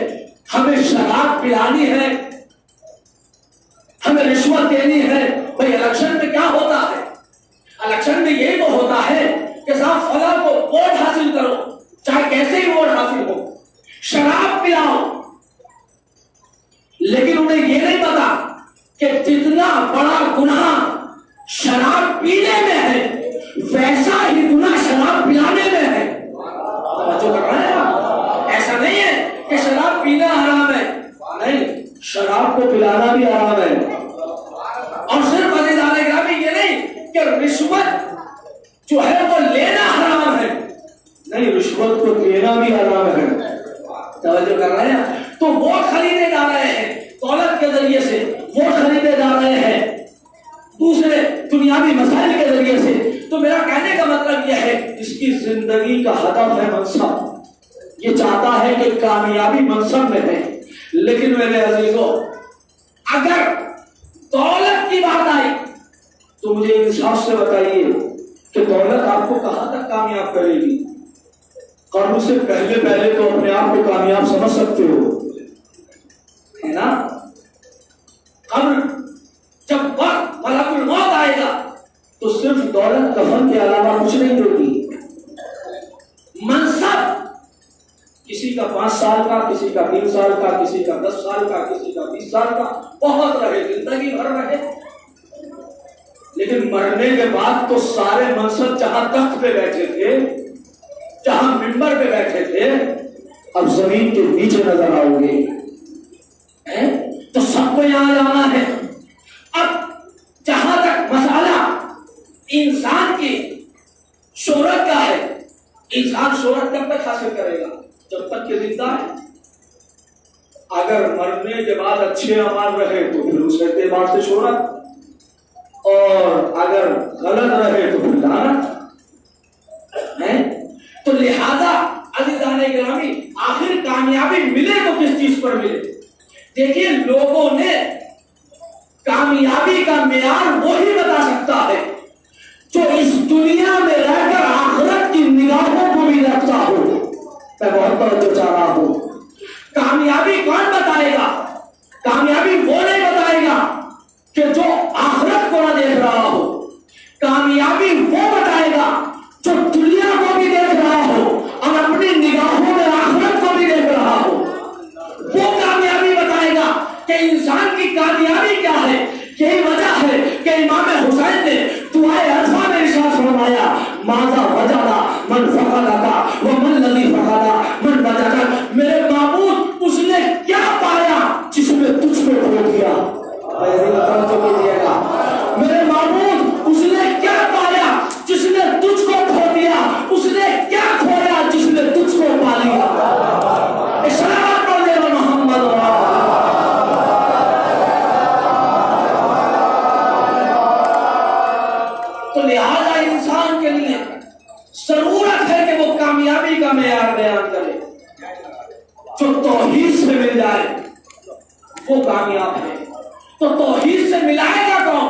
ہمیں شراب پلانی ہے, ہمیں رشوت دینی ہے. بھائی الیکشن میں کیا ہوتا ہے؟ الیکشن میں یہی تو ہوتا ہے کہ صاحب فلاں کو ووٹ حاصل کرو, چاہے کیسے ہی ووٹ حاصل ہو, شراب پلاؤ. لیکن انہیں یہ نہیں پتا کہ جتنا بڑا گناہ شراب پینے میں ہے ویسا ہی گناہ شراب پلانے میں ہے. توجہ کر رہے ہیں؟ ایسا نہیں ہے کہ شراب پینا حرام ہے, نہیں, شراب کو پلانا بھی حرام ہے. اور صرف عزیزان گرامی یہ نہیں کہ رشوت جو ہے وہ لینا حرام ہے, نہیں, رشوت کو دینا بھی حرام ہے. توجہ کر رہے ہیں؟ تو ووٹ خریدے جا رہے ہیں دولت کے ذریعے سے, ووٹ خریدے جا رہے ہیں دوسرے دنیاوی مسائل کے ذریعے سے. تو میرا کہنے کا مطلب یہ ہے اس کی زندگی کا ہدف ہے منصب, یہ چاہتا ہے کہ کامیابی منصب میں ہے. لیکن میرے عزیزوں اگر دولت کی بات آئی تو مجھے انصاف سے بتائیے کہ دولت آپ کو کہاں تک کامیاب کرے گی؟ قرن سے پہلے تو اپنے آپ کو کامیاب سمجھ سکتے ہو, ہے نا؟ قبر جب وقت ملک الموت آئے گا تو صرف دولت کفن کے علاوہ کچھ نہیں ہوگی. منصب کسی کا 5 سال کا, کسی کا 3 سال کا, کسی کا 10 سال کا, کسی کا 20 سال کا, بہت رہے, زندگی بھر رہے. لیکن مرنے کے بعد تو سارے منصب جہاں تخت پہ بیٹھے تھے, جہاں منبر پہ بیٹھے تھے, اب زمین کے نیچے نظر آؤ گے. تو سب کو یہاں جانا ہے. اب جہاں تک مسئلہ انسان کی شہرت کا ہے, انسان شہرت کب تک حاصل کرے گا؟ جب تک کہ زندہ ہے. اگر مرنے کے بعد اچھے اعمال رہے تو پھر اس اعتبار سے شہرت, اور اگر غلط رہے تو پھر لعنت. تو لہذا عزیزان گرامی آخر کامیابی ملے تو کس چیز پر ملے؟ دیکھیے لوگوں نے کامیابی کا معیار وہی بتا سکتا ہے جو اس دنیا میں رہ کر آخرت کی نگاہوں کو بھی رکھتا ہو. میں بہت توجہ چاہ رہا ہوں. کامیابی کون بتائے گا؟ کامیابی وہ نہیں بتائے گا کہ جو آخرت کو نہ دیکھ رہا ہو. کامیابی وہ بتائے گا جو دنیا کو بھی دیکھ رہا ہو اور اپنی نگاہوں میں آخرت کو بھی دیکھ رہا ہو. وہ کامیابی بتائے گا کہ انسان کی کامیابی کیا ہے. یہی وجہ ہے کہ امام حسین نے دعائے عرفہ میں ارشاد فرمایا, ماذا وجدا من فقدک ومن الذی فقد من وجدک. میرے معبود اس نے کیا پایا جس نے تجھ کو کھو دیا. میرے معبود اس نے کیا پایا جس نے تجھ کو کھو دیا, اس نے کیا کھویا جس نے تجھ کو پا لیا. سلام پڑھ دے محمد. تو لہذا انسان کے لیے ضرورت ہے کہ وہ کامیابی کا معیار بیان کرے. جو توحید سے مل جائے وہ کامیاب ہے. تو توحید سے ملائے گا کون؟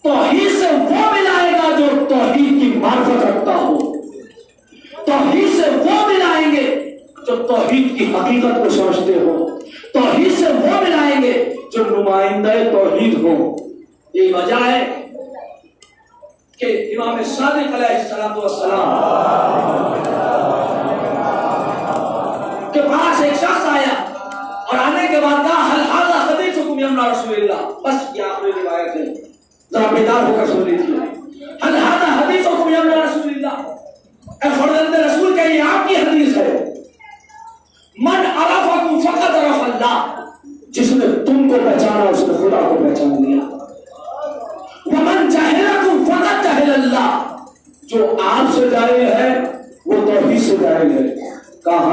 توحید سے وہ ملائے گا جو توحید کی معرفت رکھتا ہو. توحید سے وہ ملائیں گے جو توحید کی حقیقت کو سمجھتے ہو. توحید سے وہ ملائیں گے جو نمائندہ توحید ہو. یہی وجہ ہے کہ امام صادق علیہ السلام کے پاس ایک شخص آیا اور آنے کے بعد کہا حل حاضر حدیثکم یمنا رسول اللہ. بس یہ آخری روایت ہے, ذرا بیدار ہو کر سن لیجیے. حل حاضر حدیثکم یمنا رسول اللہ, اے فرزند رسول کا یہ آپ کی حدیث ہے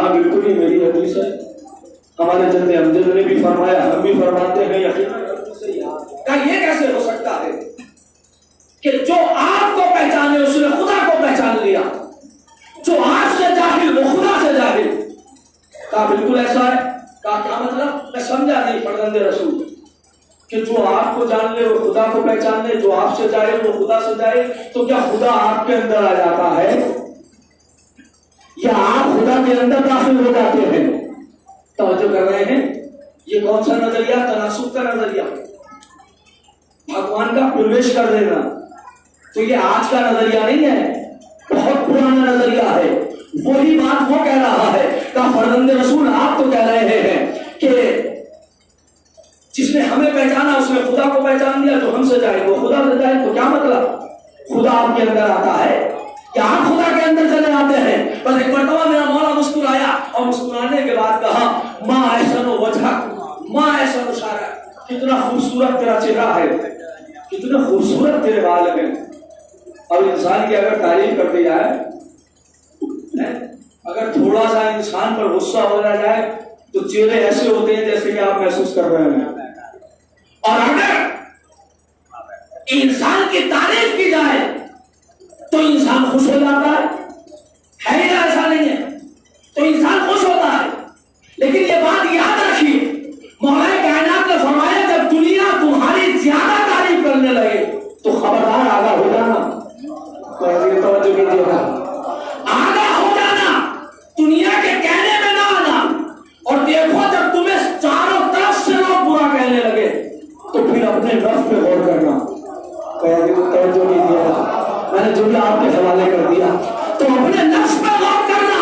کہا بالکل ہی میری حدیث ہے، ہمارے جد امجد نے بھی فرمایا، ہم بھی فرماتے ہیں، یقیناً کہا یہ کیسے ہو سکتا ہے کہ جو آپ کو پہچانے اس نے خدا کو پہچان لیا، جو آپ سے جاہل وہ خدا سے جاہل؟ کہا بالکل ایسا ہے۔ کہا کیا مطلب؟ میں سمجھا نہیں فرزند رسول کہ جو آپ کو جان لے وہ خدا کو پہچان لے، جو آپ سے جاہل وہ خدا سے جاہل، تو کیا خدا آپ کے اندر آ جاتا ہے یا آپ خدا کے اندر داخل ہو جاتے ہیں؟ توجہ کر رہے ہیں؟ یہ کون سا نظریہ؟ تناسب کا نظریہ، بھگوان کا پرویش کر دینا۔ تو یہ آج کا نظریہ نہیں ہے، بہت پرانا نظریہ ہے۔ وہی بات وہ کہہ رہا ہے کہ فرزند رسول آپ تو کہہ رہے ہیں کہ جس نے ہمیں پہچانا اس نے خدا کو پہچان لیا، جو ہم سے جائے وہ خدا سے جائے۔ تو کیا مطلب؟ خدا آپ کے اندر آتا ہے کہ آپ خدا کے اندر چلے آتے ہیں؟ بس ایک مرتبہ میرا مولا مسکرایا اور مسکرانے کے بعد کہا ماں احسن و وجہ، ماں احسن و شارع، کتنا خوبصورت تیرا چہرہ ہے، کتنے خوبصورت تیرے بال ہیں۔ اب انسان کی اگر تعریف کر دی جائے، اگر تھوڑا سا انسان پر غصہ ہو جائے تو چہرے ایسے ہوتے ہیں جیسے کہ آپ محسوس کر رہے ہیں، اور اگر انسان کی تعریف کی جائے تو انسان خوش ہو جاتا ہے ہی نا؟ ایسا نہیں ہے؟ تو انسان خوش ہوتا ہے، لیکن یہ بات یاد رکھیے مولا کائنات نے فرمایا جب دنیا تمہاری زیادہ تعریف کرنے لگے تو خبردار آگاہ ہو جانا۔ توجہ کیجیے گا، آگاہ ہو جانا، دنیا کے کہنے میں نہ آنا۔ اور دیکھو جب تمہیں چاروں طرف سے لوگ برا کہنے لگے تو پھر اپنے نفس پہ غور کرنا۔ توجہ کیجیے گا، میں نے جملہ آپ کے حوالے کر دیا، تو اپنے نفس پہ غور کرنا،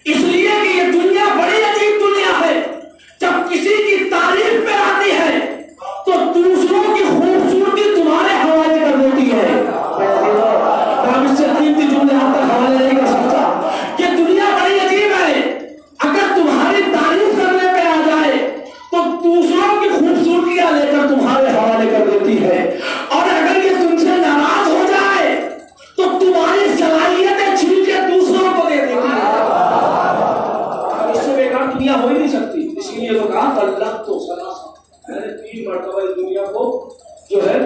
اس لیے کہ یہ دنیا بڑی عجیب دنیا ہے۔ جب کسی کی تعریف پہ آتی ہے تو دوسروں کی خوبصورتی تمہارے حوالے کر دیتی ہے۔ اس سے قیمتی جملے آپ تک حوالے نہیں کر سکتا کہ دنیا بڑی عجیب ہے، اگر تمہاری تعریف کرنے پہ آ جائے تو دوسروں کی خوبصورتیاں لے کر تمہارے حوالے کر دیتی ہے، اور اگر یہ تم سے ناراض ہو جائے تو تمہاری صلاحیتیں چھین کے دوسروں کو دے دیتی ہے۔ اس سے بیکار دنیا ہو ہی نہیں سکتی۔ اس لیے تو کہا طلاق تو ثلاثہ، میں نے 3 مرتبہ اس دنیا کو جو ہے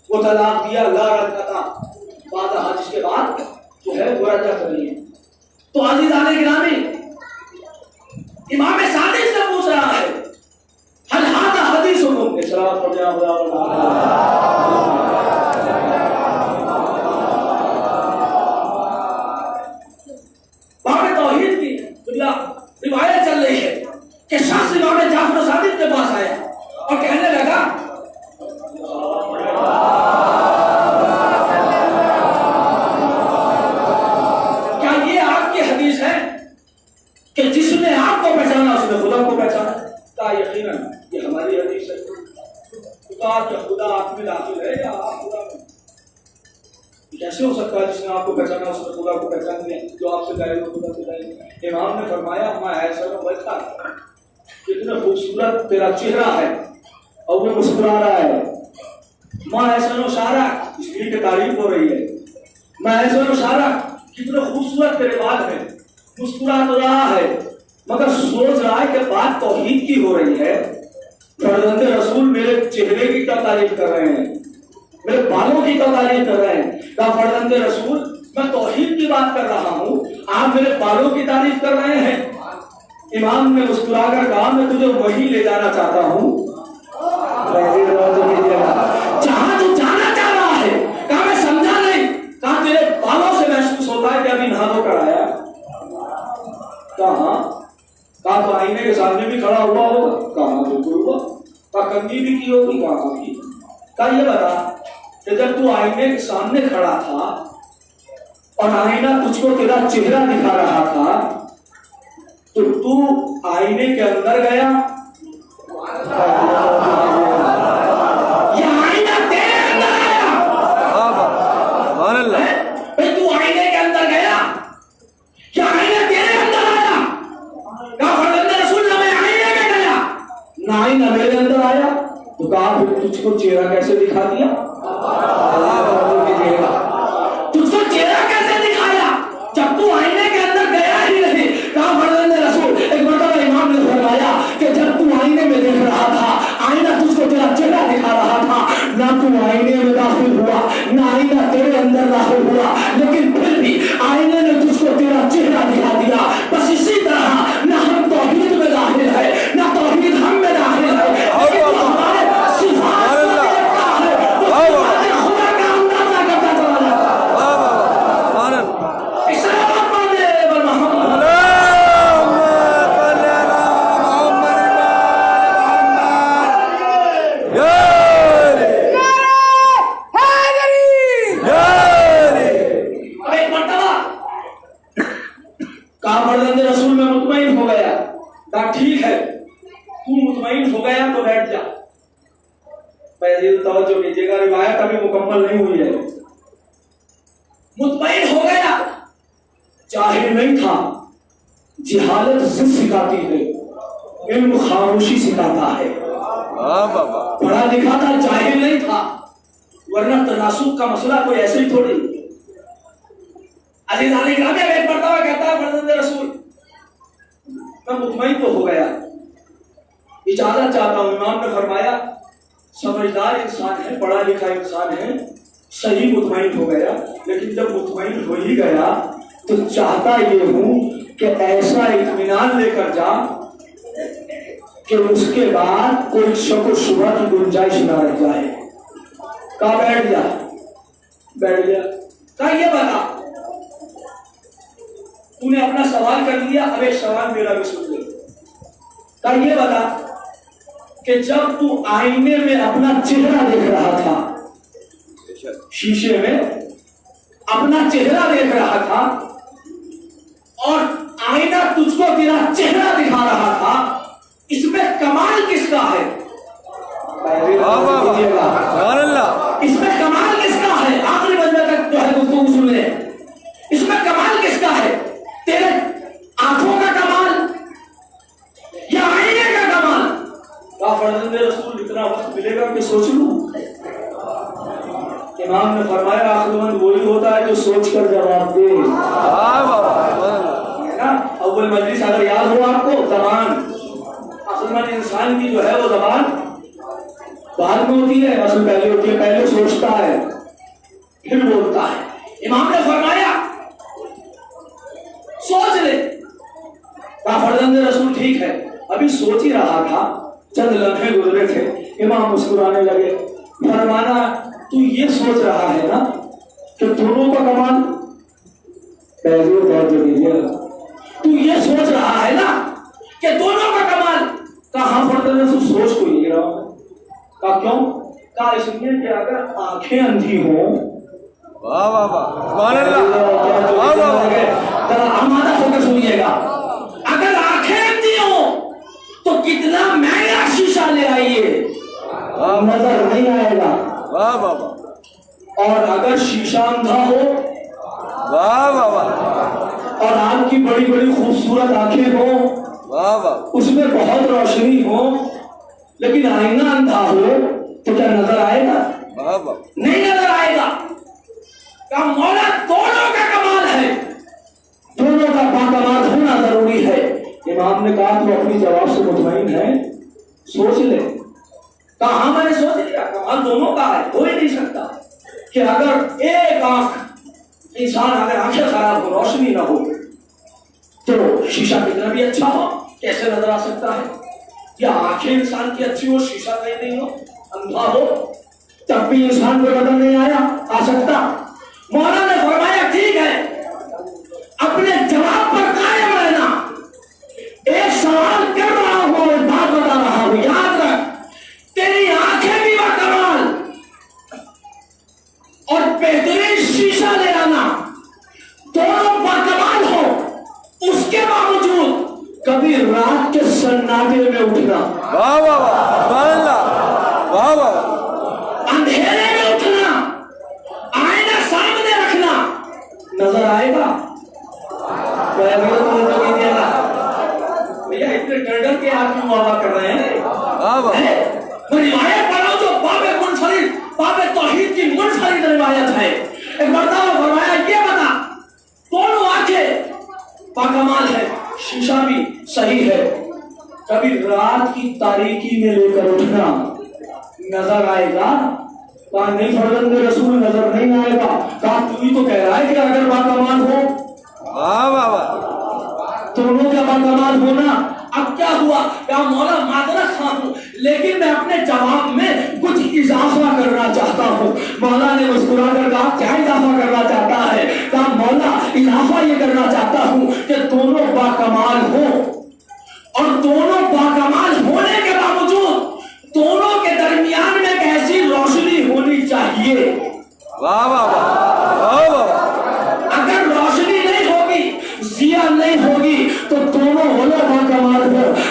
وہ طلاق دیا، لا رجعہ بعد حج کے بعد جو ہے وہ رجعہ کرنی ہے۔ تو عزیزان گرامی، امام صادق سے پوچھ رہا ہے حل ھذا حدیثکم، اسلام پڑھنے باب توحید کی روایت چل رہی ہے کہ شخص امام جعفر صادق کے پاس آیا اور کہنے لگا کیا یہ آپ کی حدیث ہے کہ جس نے آپ کو پہچانا اس نے خدا کو پہچانا؟ کہا یقیناً یہ ہماری حدیث ہے۔ کہا کہ خدا آپ میں داخل ہے یا آپ خدا میں؟ کیسے ہو سکتا ہے جس نے آپ کو پہچانا اس نے خدا کو پہچان لیا؟ جو آپ سے جائے وہ خدا سے جائے۔ امام نے فرمایا میں ایسا ویسا، کتنا خوبصورت تیرا چہرہ ہے، اور وہ مسکرا رہا ہے۔ ماں احسن و شارع، اس لیے کہ تعریف ہو رہی ہے، میں احسن و شارع، کتنے خوبصورت تیرے بال ہیں، مسکرا تو رہا ہے مگر سوچ رہا ہے کہ بات توحید کی ہو رہی ہے۔ فرزند رسول میرے چہرے کی کیا تعریف کر رہے ہیں، میرے بالوں کی کیا تعریف کر رہے ہیں؟ کہا فرزند رسول میں توحید کی بات کر رہا ہوں، آپ میرے بالوں کی تعریف کر رہے ہیں۔ امام نے مسکرا کر کہا میں تجھے وہی لے جانا چاہتا ہوں جہاں تو جانا چاہ رہا ہے۔ کہا میں سمجھا نہیں۔ کہا تیرے بالوں سے محسوس ہوتا ہے کہ ابھی نہا دھو کر آیا۔ کہاں؟ کہا تو آئینے کے سامنے بھی کھڑا ہوا ہوگا؟ کہاں بالکل ہوا۔ کہا کنگھی بھی کی ہوگی؟ کہاں کی؟ کہا یہ بتا کہ جب تو آئینے کے سامنے کھڑا تھا اور آئینہ تجھ کو تیرا چہرہ دکھا رہا تھا تو آئینے کے اندر گیا یا آئینہ تیرے اندر آیا؟ بھئی تو آئینے کے اندر گیا یا آئینہ تیرے اندر آیا؟ کہا فرزند رسول نہ میں آئینے میں گیا نہ آئینہ میرے اندر آیا۔ تو کہا پھر تجھ کو چہرہ کیسے دکھا دیا؟ تجھ کو چہرہ کیسے دکھایا جب تو آئینے کے اندر گیا ہی نہیں؟ کہا فرزند کہا ٹھیک ہے تو مطمئن ہو گیا تو بیٹھ جا. پہلے توجہ کیجیے گا روایت ابھی مکمل نہیں ہوئی ہے. مطمئن ہو گیا, جاہل نہیں تھا. جہالت ضد سکھاتی ہے, علم خاموشی سکھاتا ہے. پڑھا لکھا تھا, جاہل نہیں تھا, ورنہ تناسب کا مسئلہ کوئی ایسے ہی تھوڑی. عزیزان گرامی ایک مرتبہ کہتا ہے فرزند رسول میں مطمئن تو ہو گیا, اجازت چاہتا ہوں. امام نے فرمایا سمجھدار انسان ہے, پڑھا لکھا انسان ہے, صحیح مطمئن ہو گیا, لیکن جب مطمئن ہو ہی گیا تو چاہتا یہ ہوں کہ ایسا اطمینان لے کر جا کہ اس کے بعد کوئی شک و شبہ کی گنجائش نہ رہ جائے. کہا بیٹھ جا. بیٹھ گیا. کہا یہ بتا تو نے اپنا سوال کر لیا, اب ایک سوال میرا بھی سن لے. کہا یہ بتا کہ جب تو آئینے میں اپنا چہرہ دیکھ رہا تھا, شیشے میں اپنا چہرہ دیکھ رہا تھا اور آئینہ تجھ کو تیرا چہرہ دکھا رہا تھا, اس میں کمال کس کا ہے؟ اس میں کمال کس کا ہے؟ آخری بندے تک جو ہے گفتگو سن لے. اس میں کمال کس کا ہے؟ تیرے آنکھوں کا کمال یا آئینے کا کمال؟ کہا فرزند رسول اتنا وقت ملے گا کہ سوچ لوں. امام نے فرمایا عقل مند وہی ہوتا ہے جو سوچ کر جواب دے. اول مجلس اگر یاد ہو آپ کو, زبان عقل مند انسان کی جو ہے وہ زبان بعد میں ہوتی ہے, اصل پہلے ہوتی ہے. پہلے سوچتا ہے پھر بولتا ہے. امام نے فرمایا سوچ لے. کہا فرزند رسول ٹھیک ہے. ابھی سوچ ہی رہا تھا, چند لمحے گزرے تھے, امام مسکرانے لگے. فرمانا تو یہ سوچ رہا ہے نا کہ دونوں کا کمال, پہلے توجہ دیجیے گا, تو یہ سوچ رہا ہے نا کہ دونوں کا کمال. کہاں فرزند رسول سوچ کو یہ رہا ہوں. کہا کیوں؟ کہا اس لیے کہ اگر آنکھیں اندھی ہوں, آمادہ ہو کر سنیے گا, اگر آنکھیں اندھی ہوں تو کتنا مہنگا شیشہ لے آئیے, نظر نہیں آئے گا. اور اگر شیشہ اندھا ہو اور آپ کی بڑی بڑی خوبصورت آنکھیں ہوں, اس میں بہت روشنی ہو, لیکن آئینہ اندھا ہو تو کیا نظر آئے گا؟ نہیں نظر آئے گا. کہ مولا دونوں کا کمال ہے, دونوں کا باکمال ہونا ضروری ہے. امام نے کہا تو اپنی جواب سے مطمئن ہے, سوچ لے. کہا ہاں میں نے سوچ لیا, کمال دونوں کا ہے, ہو ہی نہیں سکتا کہ اگر ایک آنکھ انسان اگر آنکھیں خراب ہو, روشنی نہ ہو, تو شیشہ کتنا بھی اچھا ہو کیسے نظر آ سکتا ہے؟ یا آنکھیں انسان کی اچھی ہو, شیشہ نہیں ہو, اندھا ہو, تب بھی انسان کو نظر نہیں آ سکتا. مولا نے فرمایا ٹھیک ہے, اپنے جواب پر قائم رہنا. ایک سوال کر رہا ہوں اور بات بتا رہا ہوں, یاد رکھ تیری آنکھیں بھی باکمال اور بہترین شیشہ لے آنا, دونوں باکمال ہو, اس کے باوجود کبھی رات کے سناٹے میں اٹھنا, اندھیرے میں اٹھنا, آئینہ سامنے رکھنا, نظر آئے گا؟ بھیا اتنے ڈر کے آپ کیوں وعدہ کر رہے ہیں؟ میں روایت پڑھ رہا ہوں جو باب منفرد, باب توحید کی منفرد روایت ہے. ایک مرتبہ فرمایا یہ بتا دونوں آنکھیں باکمال ہے, شیشہ بھی صحیح ہے, کبھی رات کی تاریکی میں لے کر اٹھنا, نظر آئے گا؟ کہا نہیں فرزند رسول نظر نہیں آئے گا. کہا تو ہی تو کہہ رہا ہے کہ اگر باکمال ہو, دونوں کا باکمال ہونا. اب کیا ہوا؟ کہا مولا معذرت خواہ ہوں, لیکن میں اپنے جواب میں کچھ اضافہ کرنا چاہتا ہوں. مولا نے مسکرا کر کہا کیا اضافہ کرنا چاہتا ہے؟ کہا مولا اضافہ یہ کرنا چاہتا ہوں کہ دونوں باکمال ہوں, اور دونوں باکمال ہونے کے باوجود دونوں کے درمیان میں ایک ایسی روشنی ہونی چاہیے. اگر روشنی نہیں ہوگی, ضیا نہیں ہوگی, تو دونوں باکمال ہو,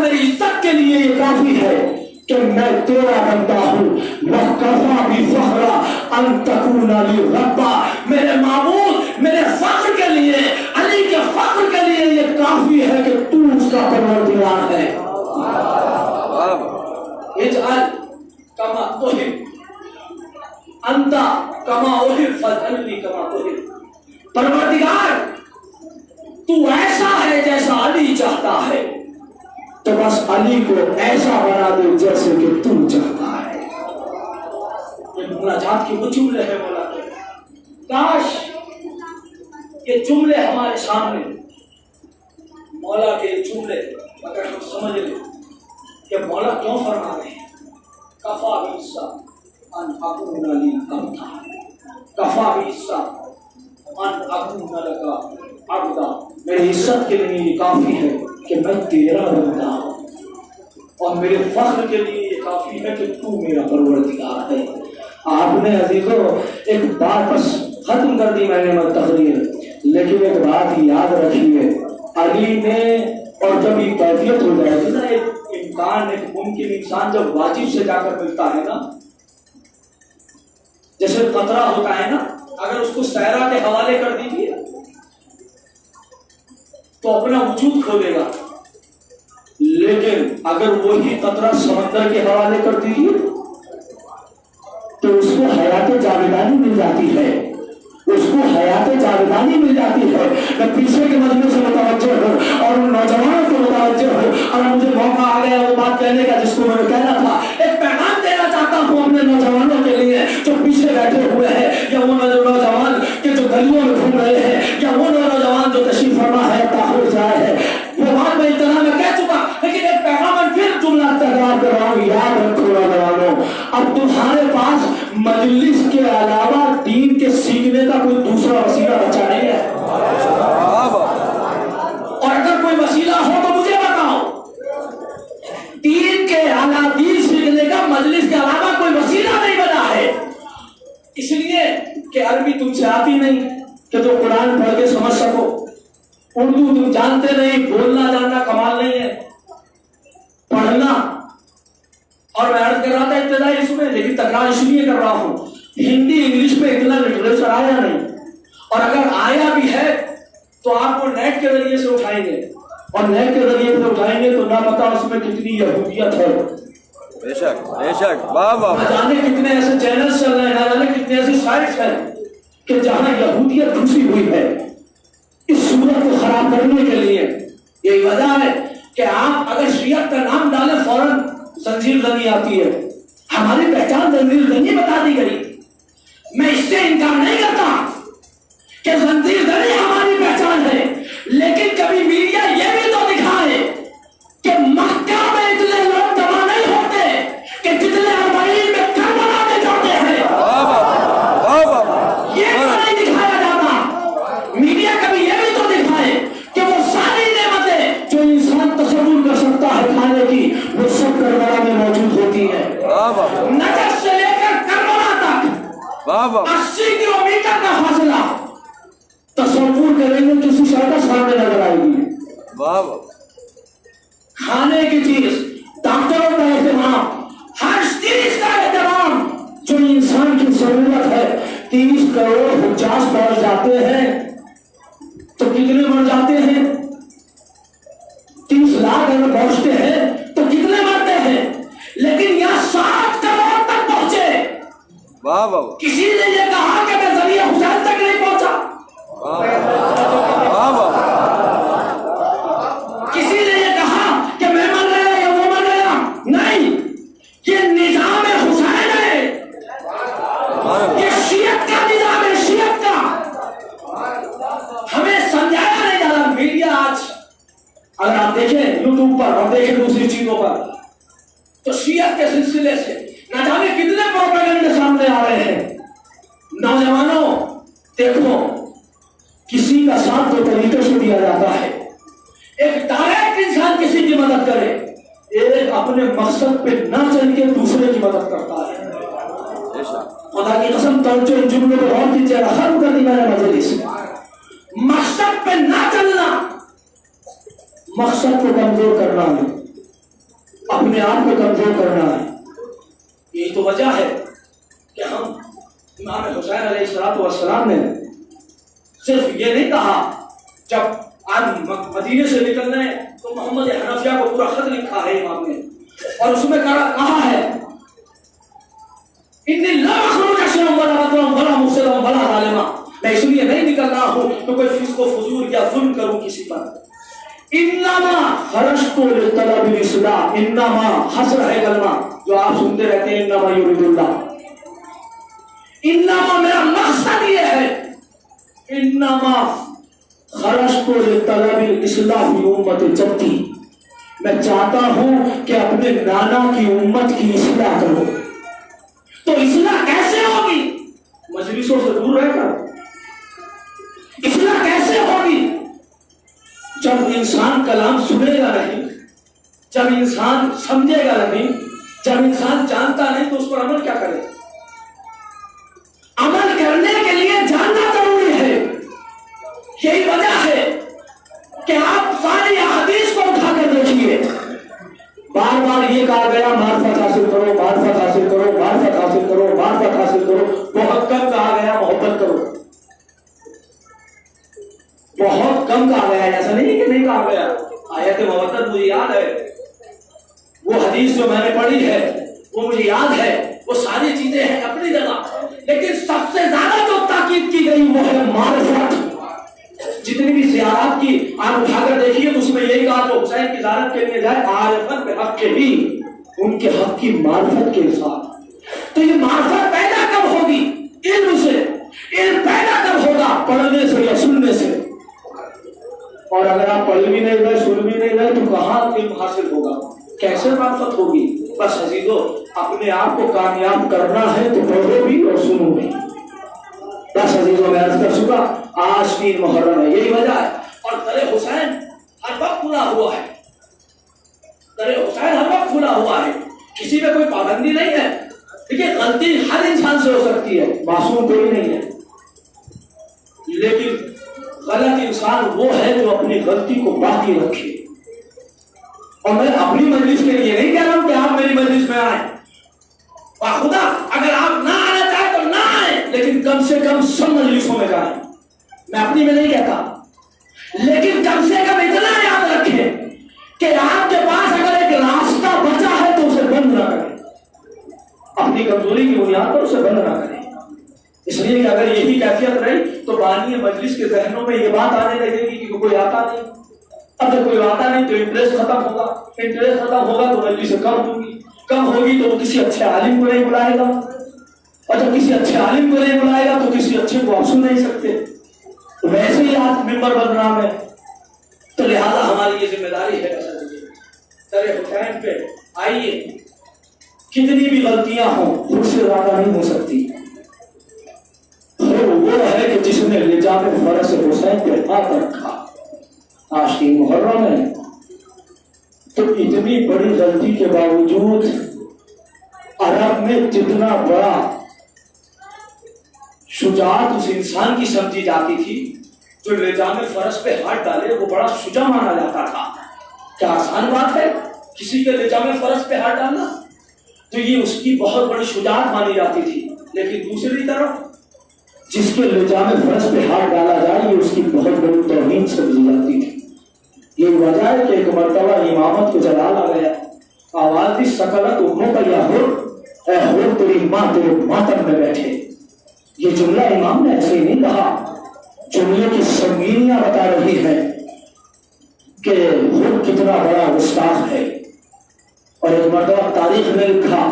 میری عزت کے لیے یہ کافی ہے کہ میں تیرا بندہ ہوں. وَكَفَى بِفَخْرَ أَن تَكُونَ لِي رَبًّا. میرے معبود میرے فخر کے لیے، علی کے فخر کے لیے یہ کافی ہے کہ تو اس کا پروردگار ہے. اجعل کما تحب انت کما احب فاجعلنی کما تحب. پروردگار تو ایسا ہے جیسا علی چاہتا ہے، تو بس علی کو ایسا بنا دے جیسے کہ تو چاہتا ہے. یہ مناجات کی وہ جملے ہیں مولا کے. کاش یہ جملے ہمارے سامنے، مولا کے جملے اگر ہم سمجھ لیں کہ مولا کیوں فرما رہے ہیں. کفا بیسا ان اکون لی عبدا، کفا بیسا ان اکون لکا عبدا. میری عزت کے لیے یہ کافی ہے کہ میں تیرا بندہ ہوں، اور میرے فخر کے لیے یہ کافی ہے کہ تو میرا پروردگار ہے. آپ نے عزیزو ایک بات بس ختم کر دی میں نے تقریر، لیکن ایک بات یاد رکھیے. علی نے، اور جب یہ کیفیت ہو جائے گی نا، ایک امکان، ایک ممکن انسان جب واجب سے جا کر ملتا ہے نا، جیسے قطرہ ہوتا ہے نا، اگر اس کو صحرا کے حوالے کر دیجیے تو اپنا وجود کھو دے گا، لیکن اگر وہی قطرہ سمندر کے حوالے کر دیجیے تو اس کو حیات جاویدانی مل جاتی ہے، اس کو حیات جاویدانی مل جاتی ہے. میں پیچھے کے مجمع سے متوجہ ہوں اور ان نوجوانوں سے متوجہ ہوں، اور مجھے موقع آ گیا وہ بات کہنے کا جس کو میں نے کہنا تھا. ایک پیغام دینا چاہتا ہوں اپنے نوجوانوں کے لیے جو پیچھے بیٹھے ہوئے ہیں، یا وہ نوجوان کہ جو گلیوں میں گھوم رہے ہیں، یا وہ نوجوان جو تشریف فرما ہے، تاخیر جائے ہے. وہ بات میں اتنا میں کہہ چکا، لیکن ایک پیغام میں پھر جملہ تکرار کر رہا ہوں. یاد رکھو نوجوانوں، اب تمہارے پاس مجلس کے علاوہ دین کے سیکھنے کا کوئی دوسرا وسیلہ بچا نہیں ہے. اور اگر کوئی وسیلہ ہو تو مجھے بتاؤ. دین کے علاوہ، دین سیکھنے کا مجلس کے علاوہ کوئی وسیلہ نہیں بنا ہے. اس لیے کہ عربی تم سے آتی نہیں کہ تو قرآن پڑھ کے سمجھ سکو، اردو تم جانتے نہیں، بولنا جاننا کمال نہیں ہے، پڑھنا. اور میں عرض کر رہا تھا ابتدائی اس میں، لیکن تکرار اس لیے کر رہا ہوں، ہندی انگلش میں اتنا لٹریچر آیا نہیں، اور اگر آیا بھی ہے تو آپ کو نیٹ کے ذریعے سے اٹھائیں گے، اور نیٹ کے ذریعے سے اٹھائیں گے تو نہ پتا اس میں کتنی یہودیت ہے. بے شک بے شک، واہ واہ. نہ جانے کتنے ایسے چینلز چل رہے ہیں، نہ جانے کتنے ایسی سائٹس ہیں کہ جہاں یہودیت گھسی ہوئی ہے اس صورت کو خراب کرنے کے لیے. یہی وجہ ہے کہ آپ اگر شریعت کا نام ڈالیں فوراً زنجیر زنی آتی ہے. ہماری پہچان زنجیر زنی بتا دی گئی. میں اس سے انکار نہیں کرتا کہ زنجیر زنی ہماری پہچان ہے، لیکن کبھی میڈیا یہ بھی تو دکھائے کہ مکہ میں اتنے لوگ جمع نہیں ہوتے کہ جتنے اربعین میں کربلا میں جاتے ہیں. یہ تو نہیں دکھایا جاتا. میڈیا کبھی یہ بھی تو دکھائے کہ وہ ساری نعمتیں جو انسان تصور کر سکتا ہے کھانے کی، وہ سب کربلا میں موجود ہوتی ہے. نجف سے لے کر کربلا تک 80 کلومیٹر کا فاصلہ تصور کریں گے کسی شہر کا سامنے نظر آئے گی. کھانے کی چیز، ڈاکٹروں کا اہتمام، ہر چیز کا اہتمام جو انسان کی ضرورت ہے. 30 کروڑ حجاج پہنچ جاتے ہیں تو کتنے مر جاتے ہیں؟ 30 لاکھ اگر پہنچتے ہیں تو کتنے مرتے ہیں؟ لیکن یہاں 60 کروڑ تک پہنچے. کسی نے یہ کہا کہ میں ذریعہ حسین تک نہیں پہنچا. کسی نے یہ کہا کہ میں مر گیا یا وہ مر گیا. نہیں، یہ نظام حسین ہے، یہ شیعت کا نظام ہے، شیعت کا. ہمیں سمجھایا نہیں جا رہا. میڈیا آج اگر آپ دیکھیں یوٹیوب پر اور دیکھیں دوسری چیزوں پر تو شیعت کے سلسلے سے نہ جانے کتنے پروپیگنڈے سامنے آ رہے ہیں. نوجوانوں دیکھو، کسی کا ساتھ دو طریقے سے دیا جاتا ہے. ایک ڈائریکٹ انسان کسی کی مدد کرے، ایک اپنے مقصد پہ نہ چل کے دوسرے کی مدد کرتا ہے. خدا کی قسم توجہ ان جملوں کو غور کیجیے. ختم کر دی میں نے مجلس. مقصد پہ نہ چلنا، مقصد کو کمزور کرنا ہے. اپنے آپ کو کمزور کرنا ہے. یہی تو وجہ ہے کہ ہم امام حسین علیہ السلام نے صرف یہ نہیں کہا جب آج مدینے سے نکلنا ہے تو محمد حنفیہ کو پورا خط لکھا ہے امام نے اور اس میں کہا ہے انی لا اخرج شرا ولا بدرا ولا مفسدا ولا ظالما، میں اس لیے نہیں نکل رہا ہوں کہ کوئی فسق و فجور یا ظلم کروں کسی پر. انما خرجت لطلب الاصلاح، انما حسر ہے کلمہ جو آپ سنتے رہتے ہیں، انما یرید اللہ. انما میرا مقصد یہ ہے، انما خرجت لطلب الاصلاح فی امت جدی، میں چاہتا ہوں کہ اپنے نانا کی امت کی اصلاح کروں. تو اصلاح کیسے ہوگی؟ مجلسوں سے دور رہ کر. اصلاح کیسے ہوگی؟ جب انسان کلام سنے گا نہیں، جب انسان سمجھے گا نہیں، جب انسان جانتا نہیں تو اس پر عمل کیا کرے؟ عمل کرنے کے لیے جاننا ضروری ہے. یہی وجہ ہے کہ آپ ساری احادیث کو اٹھا کر دیکھیے، بار بار یہ کہا گیا معرفت حاصل کرو، معرفت حاصل کرو، معرفت حاصل کرو، معرفت حاصل کرو. بہت کم کہا گیا محبت کرو، بہت کم کہا گیا. ایسا نہیں کہ نہیں کہا گیا. آیت مودت مجھے یاد ہے، وہ حدیث جو میں نے پڑھی ہے وہ مجھے یاد ہے، وہ ساری چیزیں ہیں اپنی جگہ، لیکن سب سے زیادہ جو تاکید کی گئی وہ ہے معرفت. جتنی بھی زیارات کی آپ اٹھا کر دیکھیے تو اس میں یہی کہا جو حسین کی زیارت کے لیے جائے عارفت بحق کے بھی، ان کے حق کی معرفت کے ساتھ. تو یہ معرفت پیدا کب ہوگی؟ علم سے. علم پیدا کب ہوگا؟ پڑھنے سے یا سننے سے. اور اگر آپ پڑھ بھی نہیں گئے، سن بھی نہیں گئے تو کہاں علم حاصل ہوگا؟ کیسے معرفت ہوگی؟ بس عزیزو، اپنے آپ کو کامیاب کرنا ہے تو پڑھو بھی اور سنو بھی. بس عزیزو، میں عرض کر چکا آج 3 محرم ہے، یہی وجہ ہے. اور در حسین ہر وقت کھلا ہوا ہے، در حسین ہر وقت کھلا ہوا ہے، کسی میں کوئی پابندی نہیں ہے. دیکھیے غلطی ہر انسان سے ہو سکتی ہے، معصوم کوئی نہیں ہے، لیکن غلط انسان وہ ہے جو اپنی غلطی کو باقی رکھے. اور میں اپنی مجلس کے لیے نہیں کہہ رہا ہوں کہ آپ میری مجلس میں آئیں، اور خدا اگر آپ نہ آنا چاہیں تو نہ آئیں، لیکن کم سے کم سب مجلسوں میں جائیں. میں اپنی میں نہیں کہتا، لیکن کم سے کم اتنا یاد رکھیں کہ آپ کے پاس اگر ایک راستہ بچا ہے تو اسے بند نہ کریں، اپنی کمزوری کی بنیاد پر اسے بند نہ کریں. اس لیے کہ اگر یہی کیفیت رہی تو بانی مجلس کے ذہنوں میں یہ بات آنے لگے گی کہ کوئی آتا نہیں. اگر کوئی آتا نہیں تو انٹرسٹ ختم ہوگا، انٹرسٹ ختم ہوگا تو مجلس کم ہوگی، کم ہوگی تو وہ کسی اچھے عالم کو نہیں بلائے گا، اور جب کسی اچھے عالم کو نہیں بلائے گا تو کسی اچھے کو آپ سن نہیں سکتے. ویسے ہی آج ممبر بدنام ہے، تو لہذا ہماری یہ ذمہ داری ہے در حسین پہ آئیے. کتنی بھی غلطیاں ہوں خود سے زیادہ نہیں ہو سکتی. وہ ہے کہ جس نے لجام فرس حسین پہ ہاتھ رکھا. آج 3 محرم ہے تو اتنی بڑی غلطی کے باوجود عرب میں جتنا بڑا شجاعت اس انسان کی سمجھی جاتی تھی جو لجام فرس پہ ہاتھ ڈالے، وہ بڑا شجاع مانا جاتا تھا. کیا آسان بات ہے کسی کے لجام فرس پہ ہاتھ ڈالنا؟ تو یہ اس کی بہت بڑی شجاعت مانی جاتی تھی. لیکن دوسری طرف جس کے لجام فرس پہ ہاتھ ڈالا جائے یہ اس کی بہت بڑی توہین سمجھی جاتی تھی. یہ وجہ ہے کہ ایک مرتبہ امامت کو جلال آ گیا، آواز دی سکلت اموں کا یا اے ہور تیری ماں تیرے ماتم میں بیٹھے. یہ جملہ امام نے ایسے ہی نہیں کہا، جملے کی سنگینیاں بتا رہی ہے کہ ہور کتنا بڑا گستاخ ہے. اور ایک مرتبہ تاریخ میں لکھا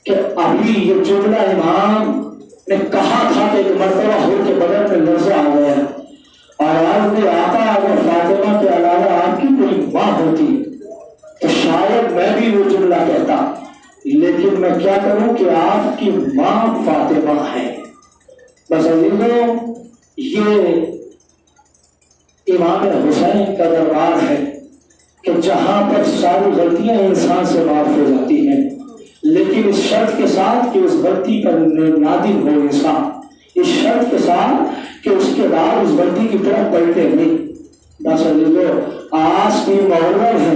کہ ابھی یہ جملہ امام نے کہا تھا کہ ایک مرتبہ ہور کے بدن میں لرزہ آ گیا اور آپ نے آقا اگر فاطمہ کے علاوہ آپ کی کوئی ماں ہوتی تو شاید میں بھی وہ جملہ کہتا، لیکن میں کیا کروں کہ آپ کی ماں فاطمہ ہے. بس عزیزوں، یہ امام حسین کا دربار ہے کہ جہاں پر ساری غلطیاں انسان سے معاف ہو جاتی ہیں، لیکن اس شرط کے ساتھ کہ اس غلطی پر نادم ہو انسان، اس شرط کے ساتھ کہ اس کے بعد اس غلطی کی طرف پلٹے نہیں. بس عزیزو، آج 3 محرم ہے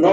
9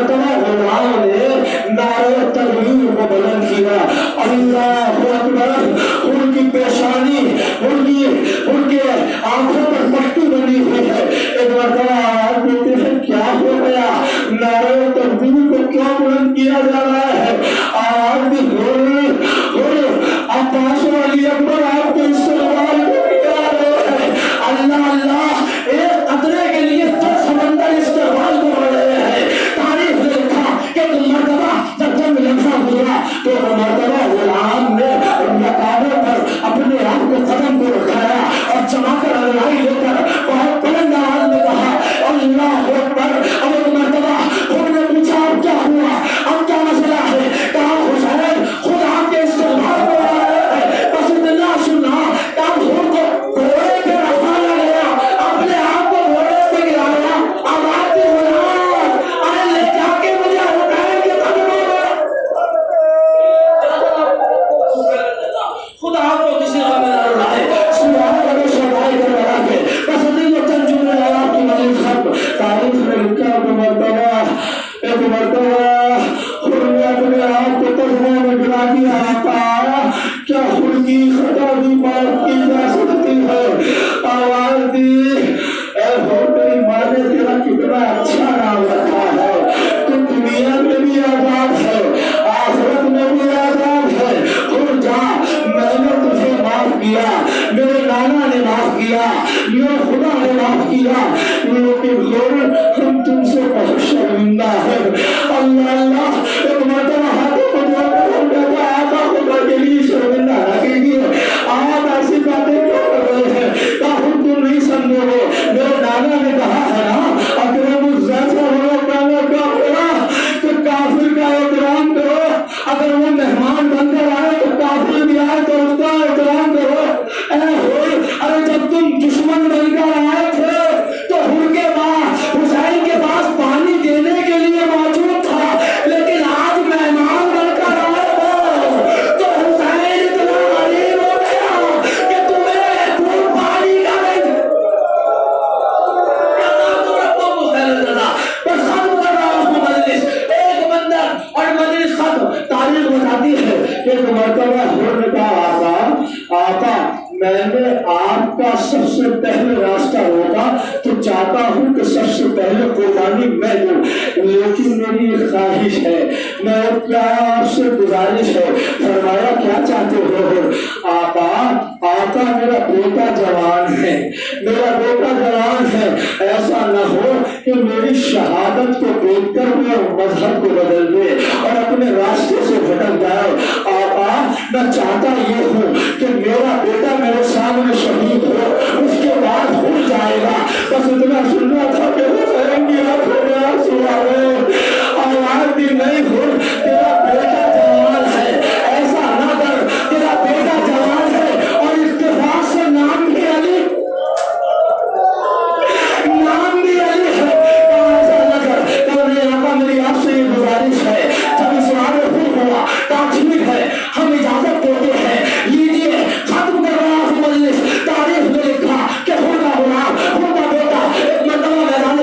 مرتبہ غلام نے نعرہ تکبیر کو بلند کیا، اللہ اکبر، ان کی پیشانی ان کے آنکھوں پر پٹی بنی ہوئی ہے، ایک مرتبہ آواز دیتے ہیں کیا ہو گیا، نعرہ تکبیر کو کیا بلند کیا جا رہا ہے، آواز بھی عباس علی اکبر آپ کے استقبال کو کیا رہے ہیں، اللہ اللہ ایک قطرے کے لیے تو سمندر استقبال کو بڑھ رہے ہیں۔ تاریخ نے لکھا کہ تم مرتبہ جب جنگ لمحہ ہوا تو مرتبہ غلام نے رکابوں پر اپنے آپ کو قدم کو رکھایا اور چما کر لڑائی لے کر بہت بلند آواز میں کہا اللہ اکبر۔ اب ایک مرتبہ انہوں نے پوچھا اب کیا ہوا، اب کیا مسئلہ ہے، کہا حسین خود آپ کے استقبال کو آ رہے ہیں، بس اتنا سنا کہا خود کو گھوڑے پہ رکھایا گیا، اپنے آپ کو گھوڑے پہ گرایا، آواز دی غلام ارے لے جا کے مجھے حسین کے قدموں میں خدا کو کسی غم نہ اڑائے، سبحان اللہ شہدائی کر رہا ہے، بس نہیں وہ چند جملے آپ کی مجلس ختم۔ تاریخ میں لکھا ایک مرتبہ خود نے اپنے آپ کو تخموں میں گرا دیا، آقا کیا خود کی خطا بھی معاف کی جا سکتی ہے، آواز دی اے ہو تیری ماں نے تیرا کتنا اچھا نام رکھا ہے، تو دنیا میں بھی آزاد ہے آخرت میں بھی آزاد ہے، خود جا میں نے تجھے معاف کیا، میرے نانا نے معاف کیا، میرے خدا نے معاف کیا، لیکن ہم تم سے بہت شرمندہ ہے۔ اللہ اللہ ایک مرتبہ ہاتھوں کو جوڑ کر ہم کہتا آقا خدا کے لیے شرمندہ نہ کیجیے، آپ ایسی باتیں کیوں کر رہے ہیں، کہا تم نہیں سمجھو گے، میرے نانا نے کہا ہے نا اکرم الزیسا ہو کانا کیا ہوا کہ کافر کا احترام کرو، اگر وہ مہمان بن کر آئے تو کافر بھی آئے تو اس کا احترام کرو۔ اے ہوئے ارے جب تم دشمن بن کر آئے تھے تو ان کے بعد حسین کے پاس پانی دینے کے لیے موجود تھا، لیکن آج مہمان بن کر آئے ہو تو حسین اتنا غریب ہو گیا کہ تمہیں خود پانی کا نہیں بس ختم کر رہا ہوں مجلس، ایک بندر اور مجلس ختم۔ تاریخ بتاتی ہے کہ ایک مرتبہ حضور نے کہا آقا میں نے آپ کا سب سے پہلے راستہ روکا تو چاہتا ہوں کہ سب سے پہلے قربانی میں دوں، لیکن میری ایک خواہش ہے، میں کیا آپ سے گزارش ہے، فرمایا کیا چاہتے ہو؟ آقا میرا بیٹا جوان ہے، میرا بیٹا جوان ہے، ایسا نہ ہو کہ میری شہادت کو دیکھ کر میں مذہب کو بدل دے اور اپنے راستے سے بھٹک جائے۔ آقا میں چاہتا یہ ہوں کہ میرا بیٹا میرے سامنے شہید ہو، اس کے بعد ہو جائے گا، بس اتنا سننا تھا کہ حسین کی آنکھوں میں آنسو آ گئے، آواز بھی نہیں ہو تیرا بیٹا جوان ہے، ایسا نہ کر، تیرا بیٹا جوان ہے اور اتفاق سے نام بھی علی ہے، ایسا نہ کر، تو میرے آقا میری آپ سے یہ گزارش ہے، جب اسلام خود ہوا تو ٹھیک ہے ہم اجازت دیتے ہیں، لیجیے ختم کر رہا ہوں مجلس۔ تاریخ میں لکھا کہ خود کا غلام خود کا بیٹا ایک مرتبہ میدان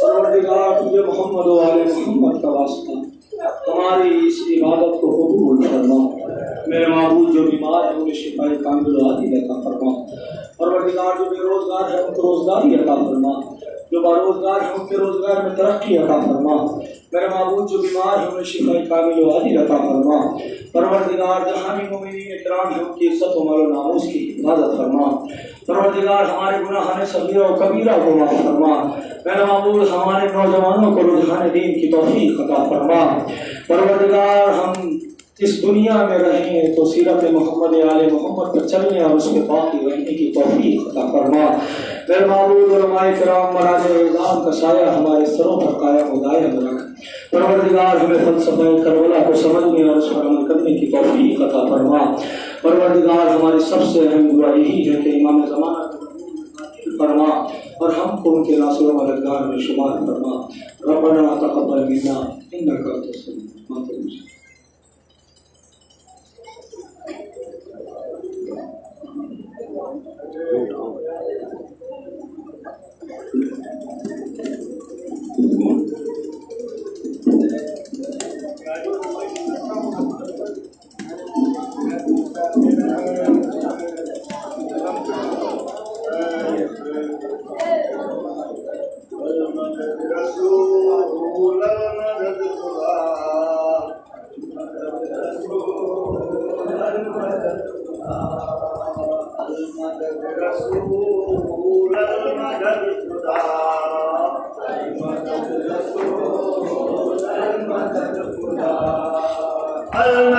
پروردگار تجھے محمد و آل محمد کا واسطہ ہماری اس عبادت کو قبول فرما. میرے معبود جو بیمار ہے انہیں شفائے کامل و عاجل عطا فرما. پروردگار جو بے روزگار ہے ان کو روزگاری عطا فرما. جو باروزگار ہیں ان کے روزگار میں ترقی عطا فرما. میرے معبود جو بیمار ہیں انہیں شفائے کامل و عاجل عطا فرما. پروردگار جہاں بھی مومنین اکرام ہیں ان کی عزت و مال و ناموس کی حفاظت فرما. پروردگار ہمارے گناہان صغیرہ و کبیرہ کو معاف فرما. میرے معبود ہمارے نوجوانوں کو رجحان دین کی توفیق عطا فرما. پروردگار ہم اس دنیا میں رہیں تو سیرت محمد آل محمد پر چلنے اور اس میں باقی رہنے کی توفیق عطا فرما. میرے معبود علماء کرام مراجع اعظام کا سایہ ہمارے سروں پر قائم و دائم رکھ. پروردگار ہمیں فلسفہ کربلا کو سمجھنے اور اس پر عمل کرنے کی توفیق عطا فرما. پروردگار ہماری سب سے اہم دعا یہی ہے کہ امام زمانہ کو فرما اور ہم کو ان کے ناصر و مددگار میں شمار فرما. ربنا تقبل منا انک انت السمیع العلیم. Hare